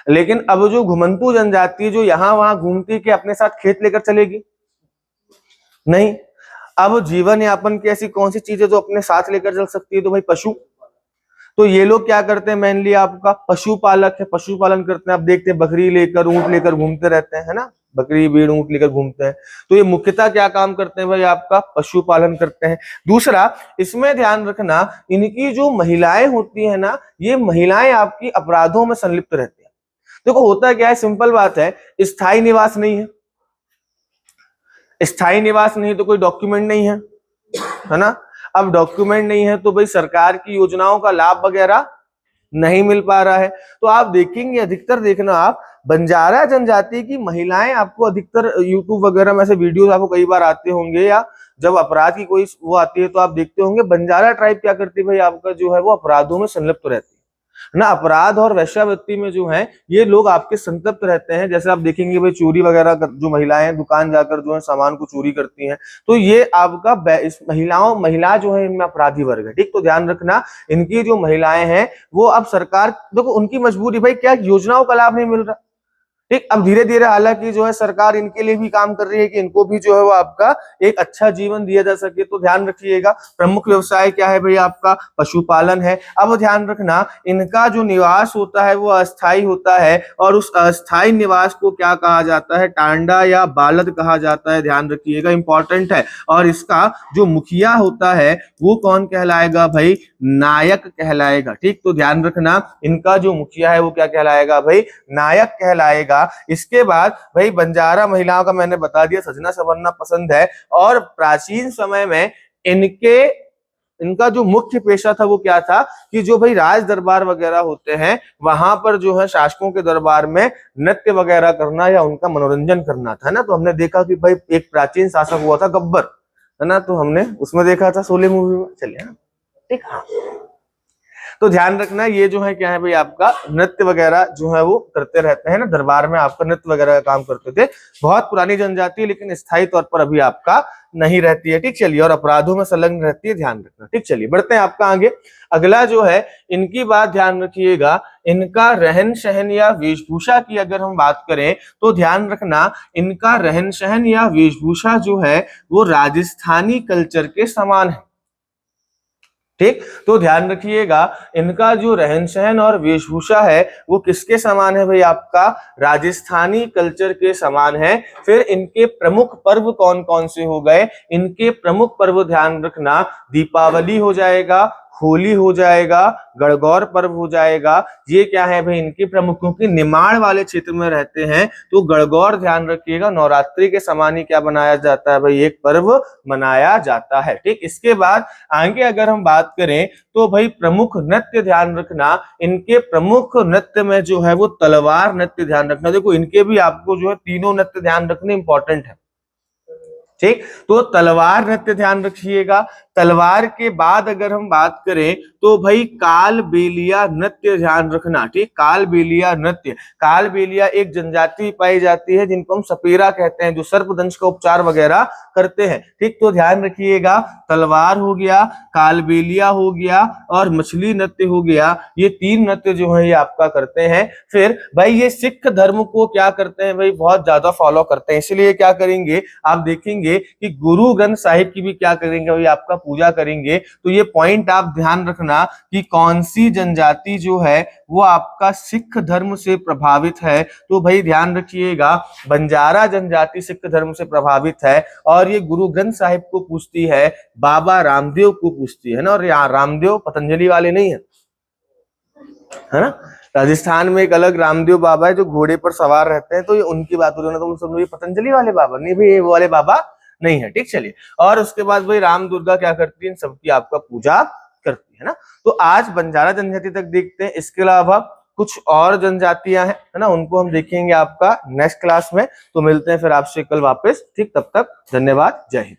लेकिन अब जो घुमंतू जनजाति जो यहाँ वहां घूमती के अपने साथ खेत लेकर चलेगी नहीं। अब जीवन यापन की ऐसी कौन सी चीजें जो अपने साथ लेकर चल सकती है, तो भाई पशु। तो ये लोग क्या करते हैं, मेनली आपका पशुपालक है, पशुपालन करते हैं। आप देखते हैं बकरी लेकर, ऊंट लेकर घूमते रहते हैं, है ना, बकरी भेड़ ऊंट लेकर घूमते हैं। तो ये मुख्यतः क्या काम करते हैं भाई, आपका पशुपालन करते हैं। दूसरा, इसमें ध्यान रखना, इनकी जो महिलाएं होती है ना, ये महिलाएं आपकी अपराधों में संलिप्त रहती है। देखो होता क्या है, सिंपल बात है, स्थायी निवास नहीं है, स्थायी निवास नहीं तो कोई डॉक्यूमेंट नहीं है ना। अब डॉक्यूमेंट नहीं है तो भाई सरकार की योजनाओं का लाभ वगैरह नहीं मिल पा रहा है। तो आप देखेंगे, अधिकतर देखना आप, बंजारा जनजाति की महिलाएं आपको अधिकतर यूट्यूब वगैरह में से वीडियोस आपको कई बार आते होंगे, या जब अपराध की कोई वो आती है तो आप देखते होंगे, बंजारा ट्राइब क्या करती है भाई, आपका जो है वो अपराधों में संलिप्त रहती है ना। अपराध और वेश्यावृत्ति में जो है ये लोग आपके संतप्त रहते हैं। जैसे आप देखेंगे भाई, चोरी वगैरह जो महिलाएं दुकान जाकर जो है सामान को चोरी करती हैं, तो ये आपका इस महिला जो है इनमें अपराधी वर्ग है। ठीक, तो ध्यान रखना, इनकी जो महिलाएं हैं वो अब सरकार, देखो उनकी मजबूरी भाई, क्या योजनाओं का लाभ नहीं मिल रहा। ठीक, अब धीरे धीरे हालांकि जो है सरकार इनके लिए भी काम कर रही है कि इनको भी जो है वो आपका एक अच्छा जीवन दिया जा सके। तो ध्यान रखिएगा, प्रमुख व्यवसाय क्या है भाई, आपका पशुपालन है। अब ध्यान रखना, इनका जो निवास होता है वो अस्थायी होता है, और उस अस्थायी निवास को क्या कहा जाता है, टांडा या बालद कहा जाता है। ध्यान रखिएगा, इंपॉर्टेंट है। और इसका जो मुखिया होता है वो कौन कहलाएगा भाई, नायक कहलाएगा। ठीक, तो ध्यान रखना, इनका जो मुखिया है वो क्या कहलाएगा भाई, नायक कहलाएगा। इसके बाद भाई बंजारा महिलाओं का मैंने बता दिया, सजना संवरना पसंद है। और प्राचीन समय में इनका जो मुख्य पेशा था वो क्या था, कि जो भाई राज दरबार वगैरह होते हैं वहां पर जो है शासकों के दरबार में नृत्य वगैरह करना या उनका मनोरंजन करना था ना। तो हमने देखा कि भाई एक प्राचीन शासक हुआ था गब्बर, है ना, तो हमने उसमें देखा था शोले मूवी में। चलिए, ठीक, हाँ। तो ध्यान रखना, ये जो है क्या है भाई, आपका नृत्य वगैरह जो है वो करते रहते हैं ना, दरबार में आपका नृत्य वगैरह का काम करते थे। बहुत पुरानी जनजाति, लेकिन स्थायी तौर पर अभी आपका नहीं रहती है। ठीक, चलिए, और अपराधों में संलग्न रहती है, ध्यान रखना। ठीक, चलिए बढ़ते हैं आपका आगे। अगला जो है, इनकी बात ध्यान रखिएगा, इनका रहन सहन या वेशभूषा की अगर हम बात करें तो ध्यान रखना, इनका रहन सहन या वेशभूषा जो है वो राजस्थानी कल्चर के समान है। ठीक, तो ध्यान रखिएगा, इनका जो रहन सहन और वेशभूषा है वो किसके समान है भाई, आपका राजस्थानी कल्चर के समान है। फिर इनके प्रमुख पर्व कौन कौन से हो गए, इनके प्रमुख पर्व ध्यान रखना, दीपावली हो जाएगा, होली हो जाएगा, गणगौर पर्व हो जाएगा। ये क्या है भाई, इनके प्रमुख, क्योंकि निमाड़ वाले क्षेत्र में रहते हैं तो गणगौर ध्यान रखिएगा, नवरात्रि के समान ही क्या बनाया जाता है भाई, एक पर्व मनाया जाता है। ठीक, इसके बाद आगे अगर हम बात करें तो भाई प्रमुख नृत्य ध्यान रखना, इनके प्रमुख नृत्य में जो है वो तलवार नृत्य ध्यान रखना। देखो इनके भी आपको जो है तीनों नृत्य ध्यान रखने इंपॉर्टेंट है। ठीक, तो तलवार नृत्य ध्यान रखिएगा, तलवार के बाद अगर हम बात करें तो भाई कालबेलिया नृत्य ध्यान रखना, ठीक। कालबेलिया नृत्य, कालबेलिया एक जनजाति पाई जाती है जिनको हम सपेरा कहते हैं, जो सर्पदंश का उपचार वगैरह करते हैं, ठीक। तो ध्यान रखिएगा, तलवार हो गया, कालबेलिया हो गया और मछली नृत्य हो गया, ये 3 नृत्य जो है ये आपका करते हैं। फिर भाई ये सिख धर्म को क्या करते हैं भाई, बहुत ज्यादा फॉलो करते हैं, इसलिए क्या करेंगे आप देखेंगे कि गुरु ग्रंथ साहिब की भी क्या करेंगे भाई, आपका पूजा करेंगे। तो ये पॉइंट आप ध्यान रखना कि कौन सी जनजाति जो है वो आपका सिख धर्म से प्रभावित है। तो भाई ध्यान रखिएगा, बंजारा जनजाति सिख धर्म से प्रभावित है और ये गुरु ग्रंथ साहिब को पूछती है, बाबा रामदेव को पूछती है ना। और यहाँ रामदेव पतंजलि वाले नहीं है ना। राजस्थान में एक अलग रामदेव बाबा है जो घोड़े पर सवार रहते हैं, तो ये उनकी बात हो रही है। तो समझो ये पतंजलि वाले बाबा नहीं भाई, ये वो वाले बाबा नहीं है, ठीक। चलिए, और उसके बाद भाई राम दुर्गा क्या करती है, इन सबकी आपका पूजा करती है ना। तो आज बंजारा जनजाति तक देखते हैं, इसके अलावा कुछ और जनजातियां हैं, है ना, उनको हम देखेंगे आपका नेक्स्ट क्लास में। तो मिलते हैं फिर आपसे कल वापस, ठीक। तब तक धन्यवाद, जय हिंद।